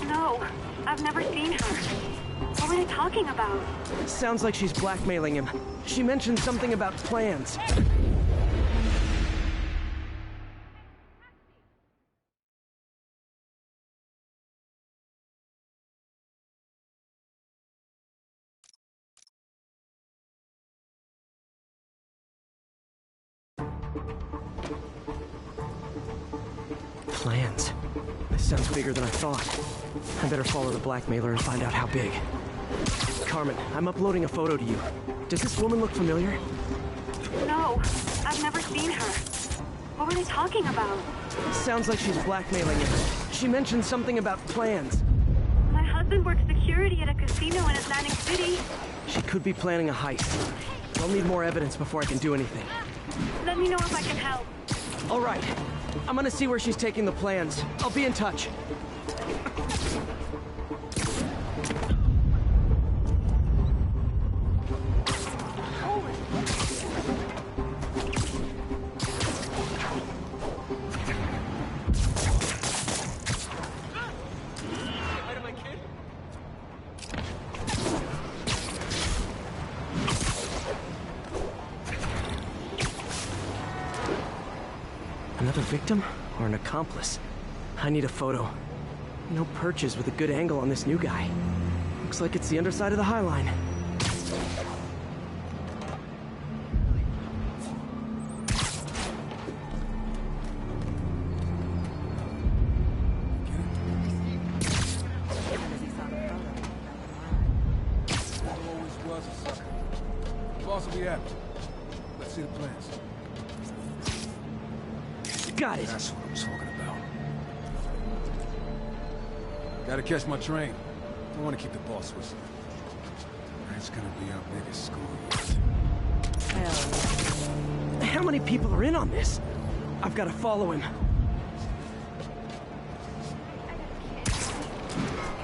No, I've never seen her. What were they talking about? Sounds like she's blackmailing him. She mentioned something about plans. Plans. This sounds bigger than I thought. I better follow the blackmailer and find out how big. Carmen, I'm uploading a photo to you. Does this woman look familiar? No, I've never seen her. What were they talking about? Sounds like she's blackmailing him. She mentioned something about plans. My husband works security at a casino in Atlantic City. She could be planning a heist. I'll need more evidence before I can do anything. Let me know if I can help. All right. I'm gonna see where she's taking the plans. I'll be in touch. Another victim or an accomplice? I need a photo. No perches with a good angle on this new guy. Looks like it's the underside of the High Line. Always was a sucker. Boss will be happy. Let's see the plans. Got it. That's what I'm talking about. Gotta catch my train. Don't want to keep the boss whistling. That's gonna be our biggest score. How many people are in on this? I've got to follow him.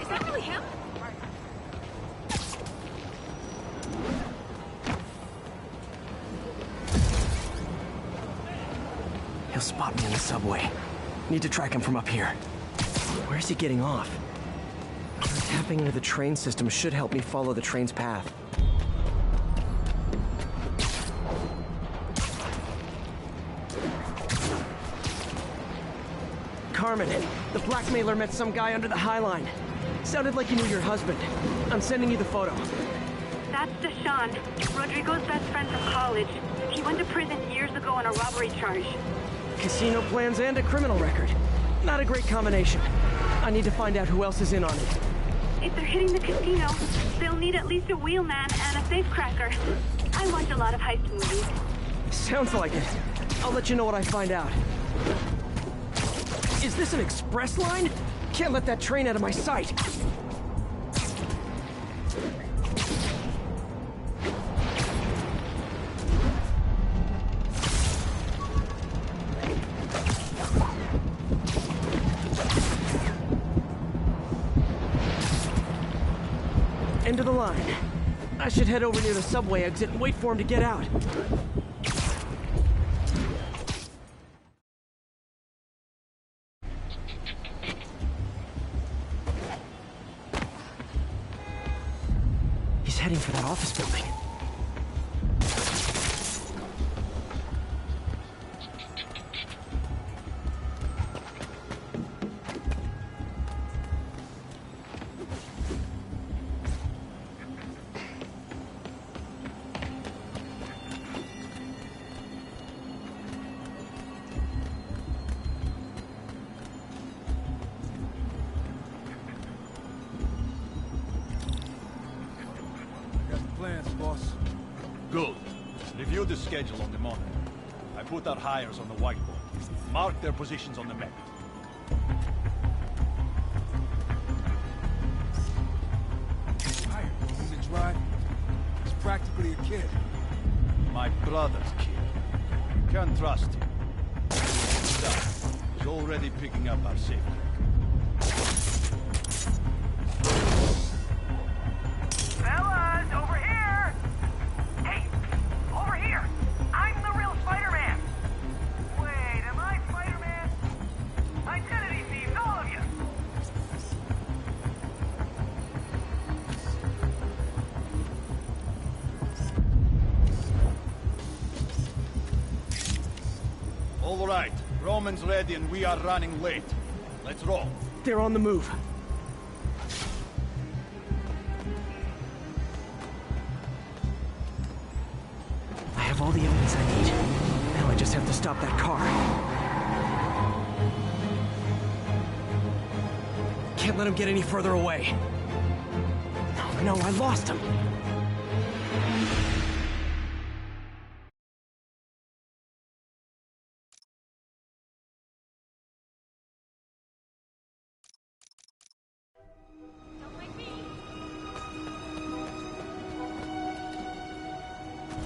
Is that really him? He'll spot me in the subway. Need to track him from up here. Where's he getting off? Tapping into the train system should help me follow the train's path. Carmen, the blackmailer met some guy under the High Line. Sounded like he knew your husband. I'm sending you the photo. That's Deshaun, Rodrigo's best friend from college. He went to prison years ago on a robbery charge. Casino plans and a criminal record. Not a great combination. I need to find out who else is in on it. If they're hitting the casino, they'll need at least a wheelman and a safecracker. I watch a lot of heist movies. Sounds like it. I'll let you know what I find out. Is this an express line? Can't let that train out of my sight. End of the line. I should head over near the subway exit and wait for him to get out. He's heading for that office building. View the schedule on the monitor. I put our hires on the whiteboard. Mark their positions on the map. Hire, in the drive. He's practically a kid. My brother's kid. You can't trust him. Besides, he's already picking up our safety. Fellas, over here! Hey, over here! I'm the real Spider-Man! Wait, am I Spider-Man? Identity thieves, all of you! All right, Roman's ready and we are running late. Let's roll. They're on the move. I have all the evidence I need. Now I just have to stop that car. Can't let him get any further away. No, I lost him.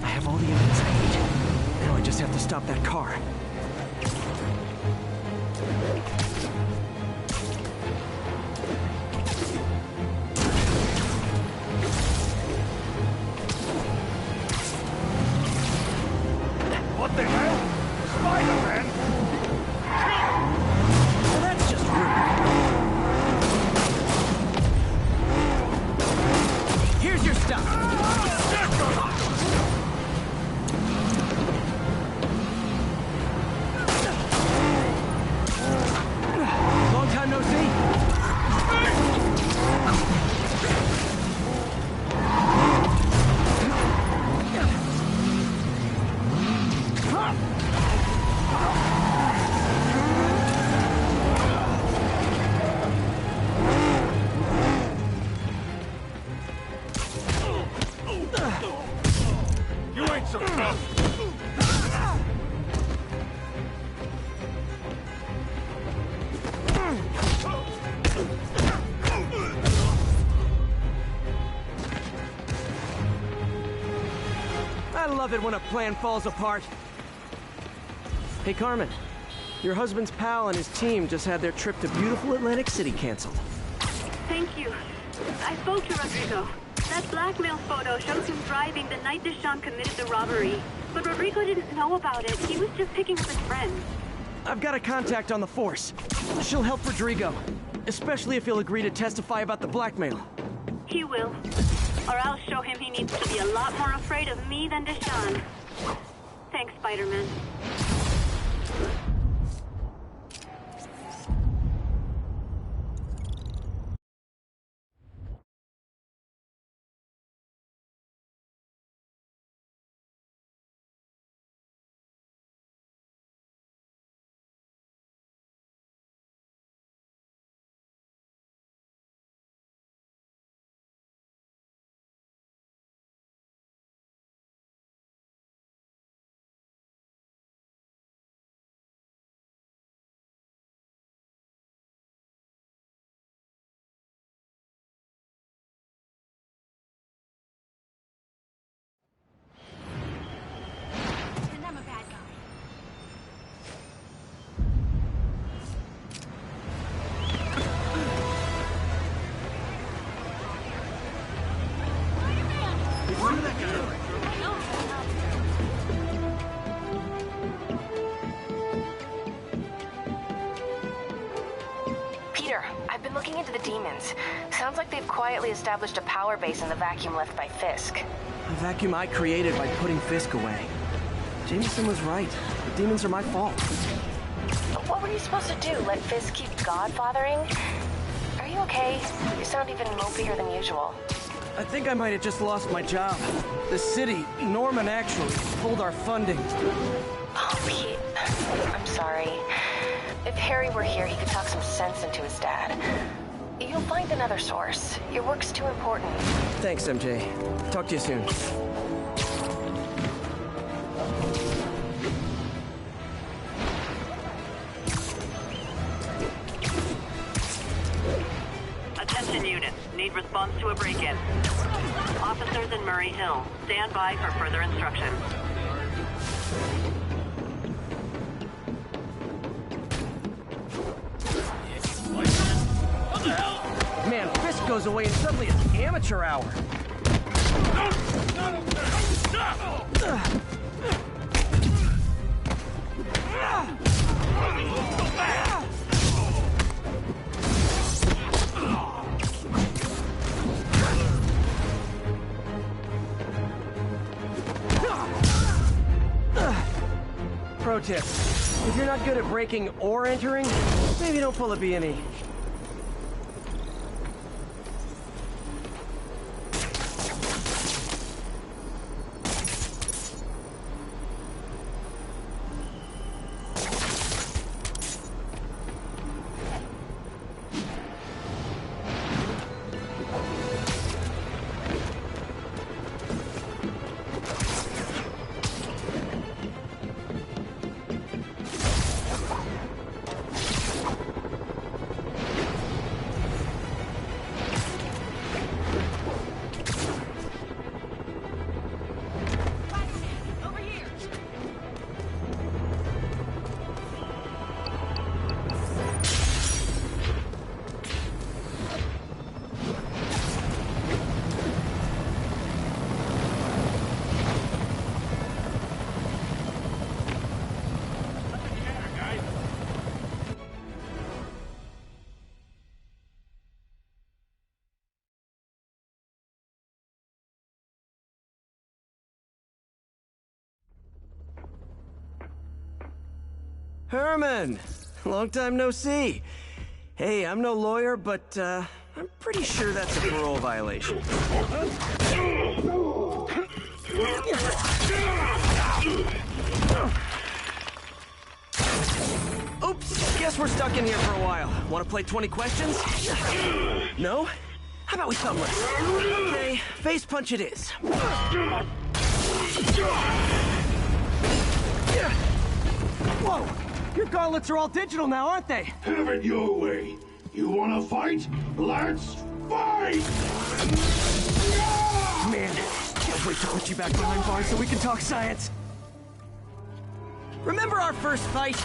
I have all the evidence I need. Now I just have to stop that car. What the hell? Spider-Man? Well, that's just rude. Here's your stuff. Long time no see. You ain't so tough. I love it when a plan falls apart. Hey, Carmen. Your husband's pal and his team just had their trip to beautiful Atlantic City canceled. Thank you. I spoke to Rodrigo. That blackmail photo shows him driving the night Deshaun committed the robbery. But Rodrigo didn't know about it. He was just picking up his friends. I've got a contact on the force. She'll help Rodrigo, especially if he'll agree to testify about the blackmail. He will. Or I'll show him he needs to be a lot more afraid of me than Deshaun. Thanks, Spider-Man. Peter, I've been looking into the demons. Sounds like they've quietly established a power base in the vacuum left by Fisk. A vacuum I created by putting Fisk away. Jameson was right. The demons are my fault. But what were you supposed to do? Let Fisk keep godfathering? Are you okay? You sound even mopier than usual. I think I might have just lost my job. The city, Norman actually, pulled our funding. Oh, Pete. I'm sorry. If Harry were here, he could talk some sense into his dad. You'll find another source. Your work's too important. Thanks, MJ. Talk to you soon. need response to a break-in. Officers in Murray Hill. Stand by for further instructions. What the hell? Man, Fisk goes away and suddenly it's amateur hour. Pro tip, if you're not good at breaking or entering, maybe don't pull a B&E. Herman! Long time no see. Hey, I'm no lawyer, but, I'm pretty sure that's a parole violation. Oops, guess we're stuck in here for a while. Want to play 20 questions? No? How about we thumb wrestle? Okay, face punch it is. Whoa! Your gauntlets are all digital now, aren't they? Have it your way. You wanna fight? Let's fight! Man, can't wait to put you back behind bars so we can talk science. Remember our first fight?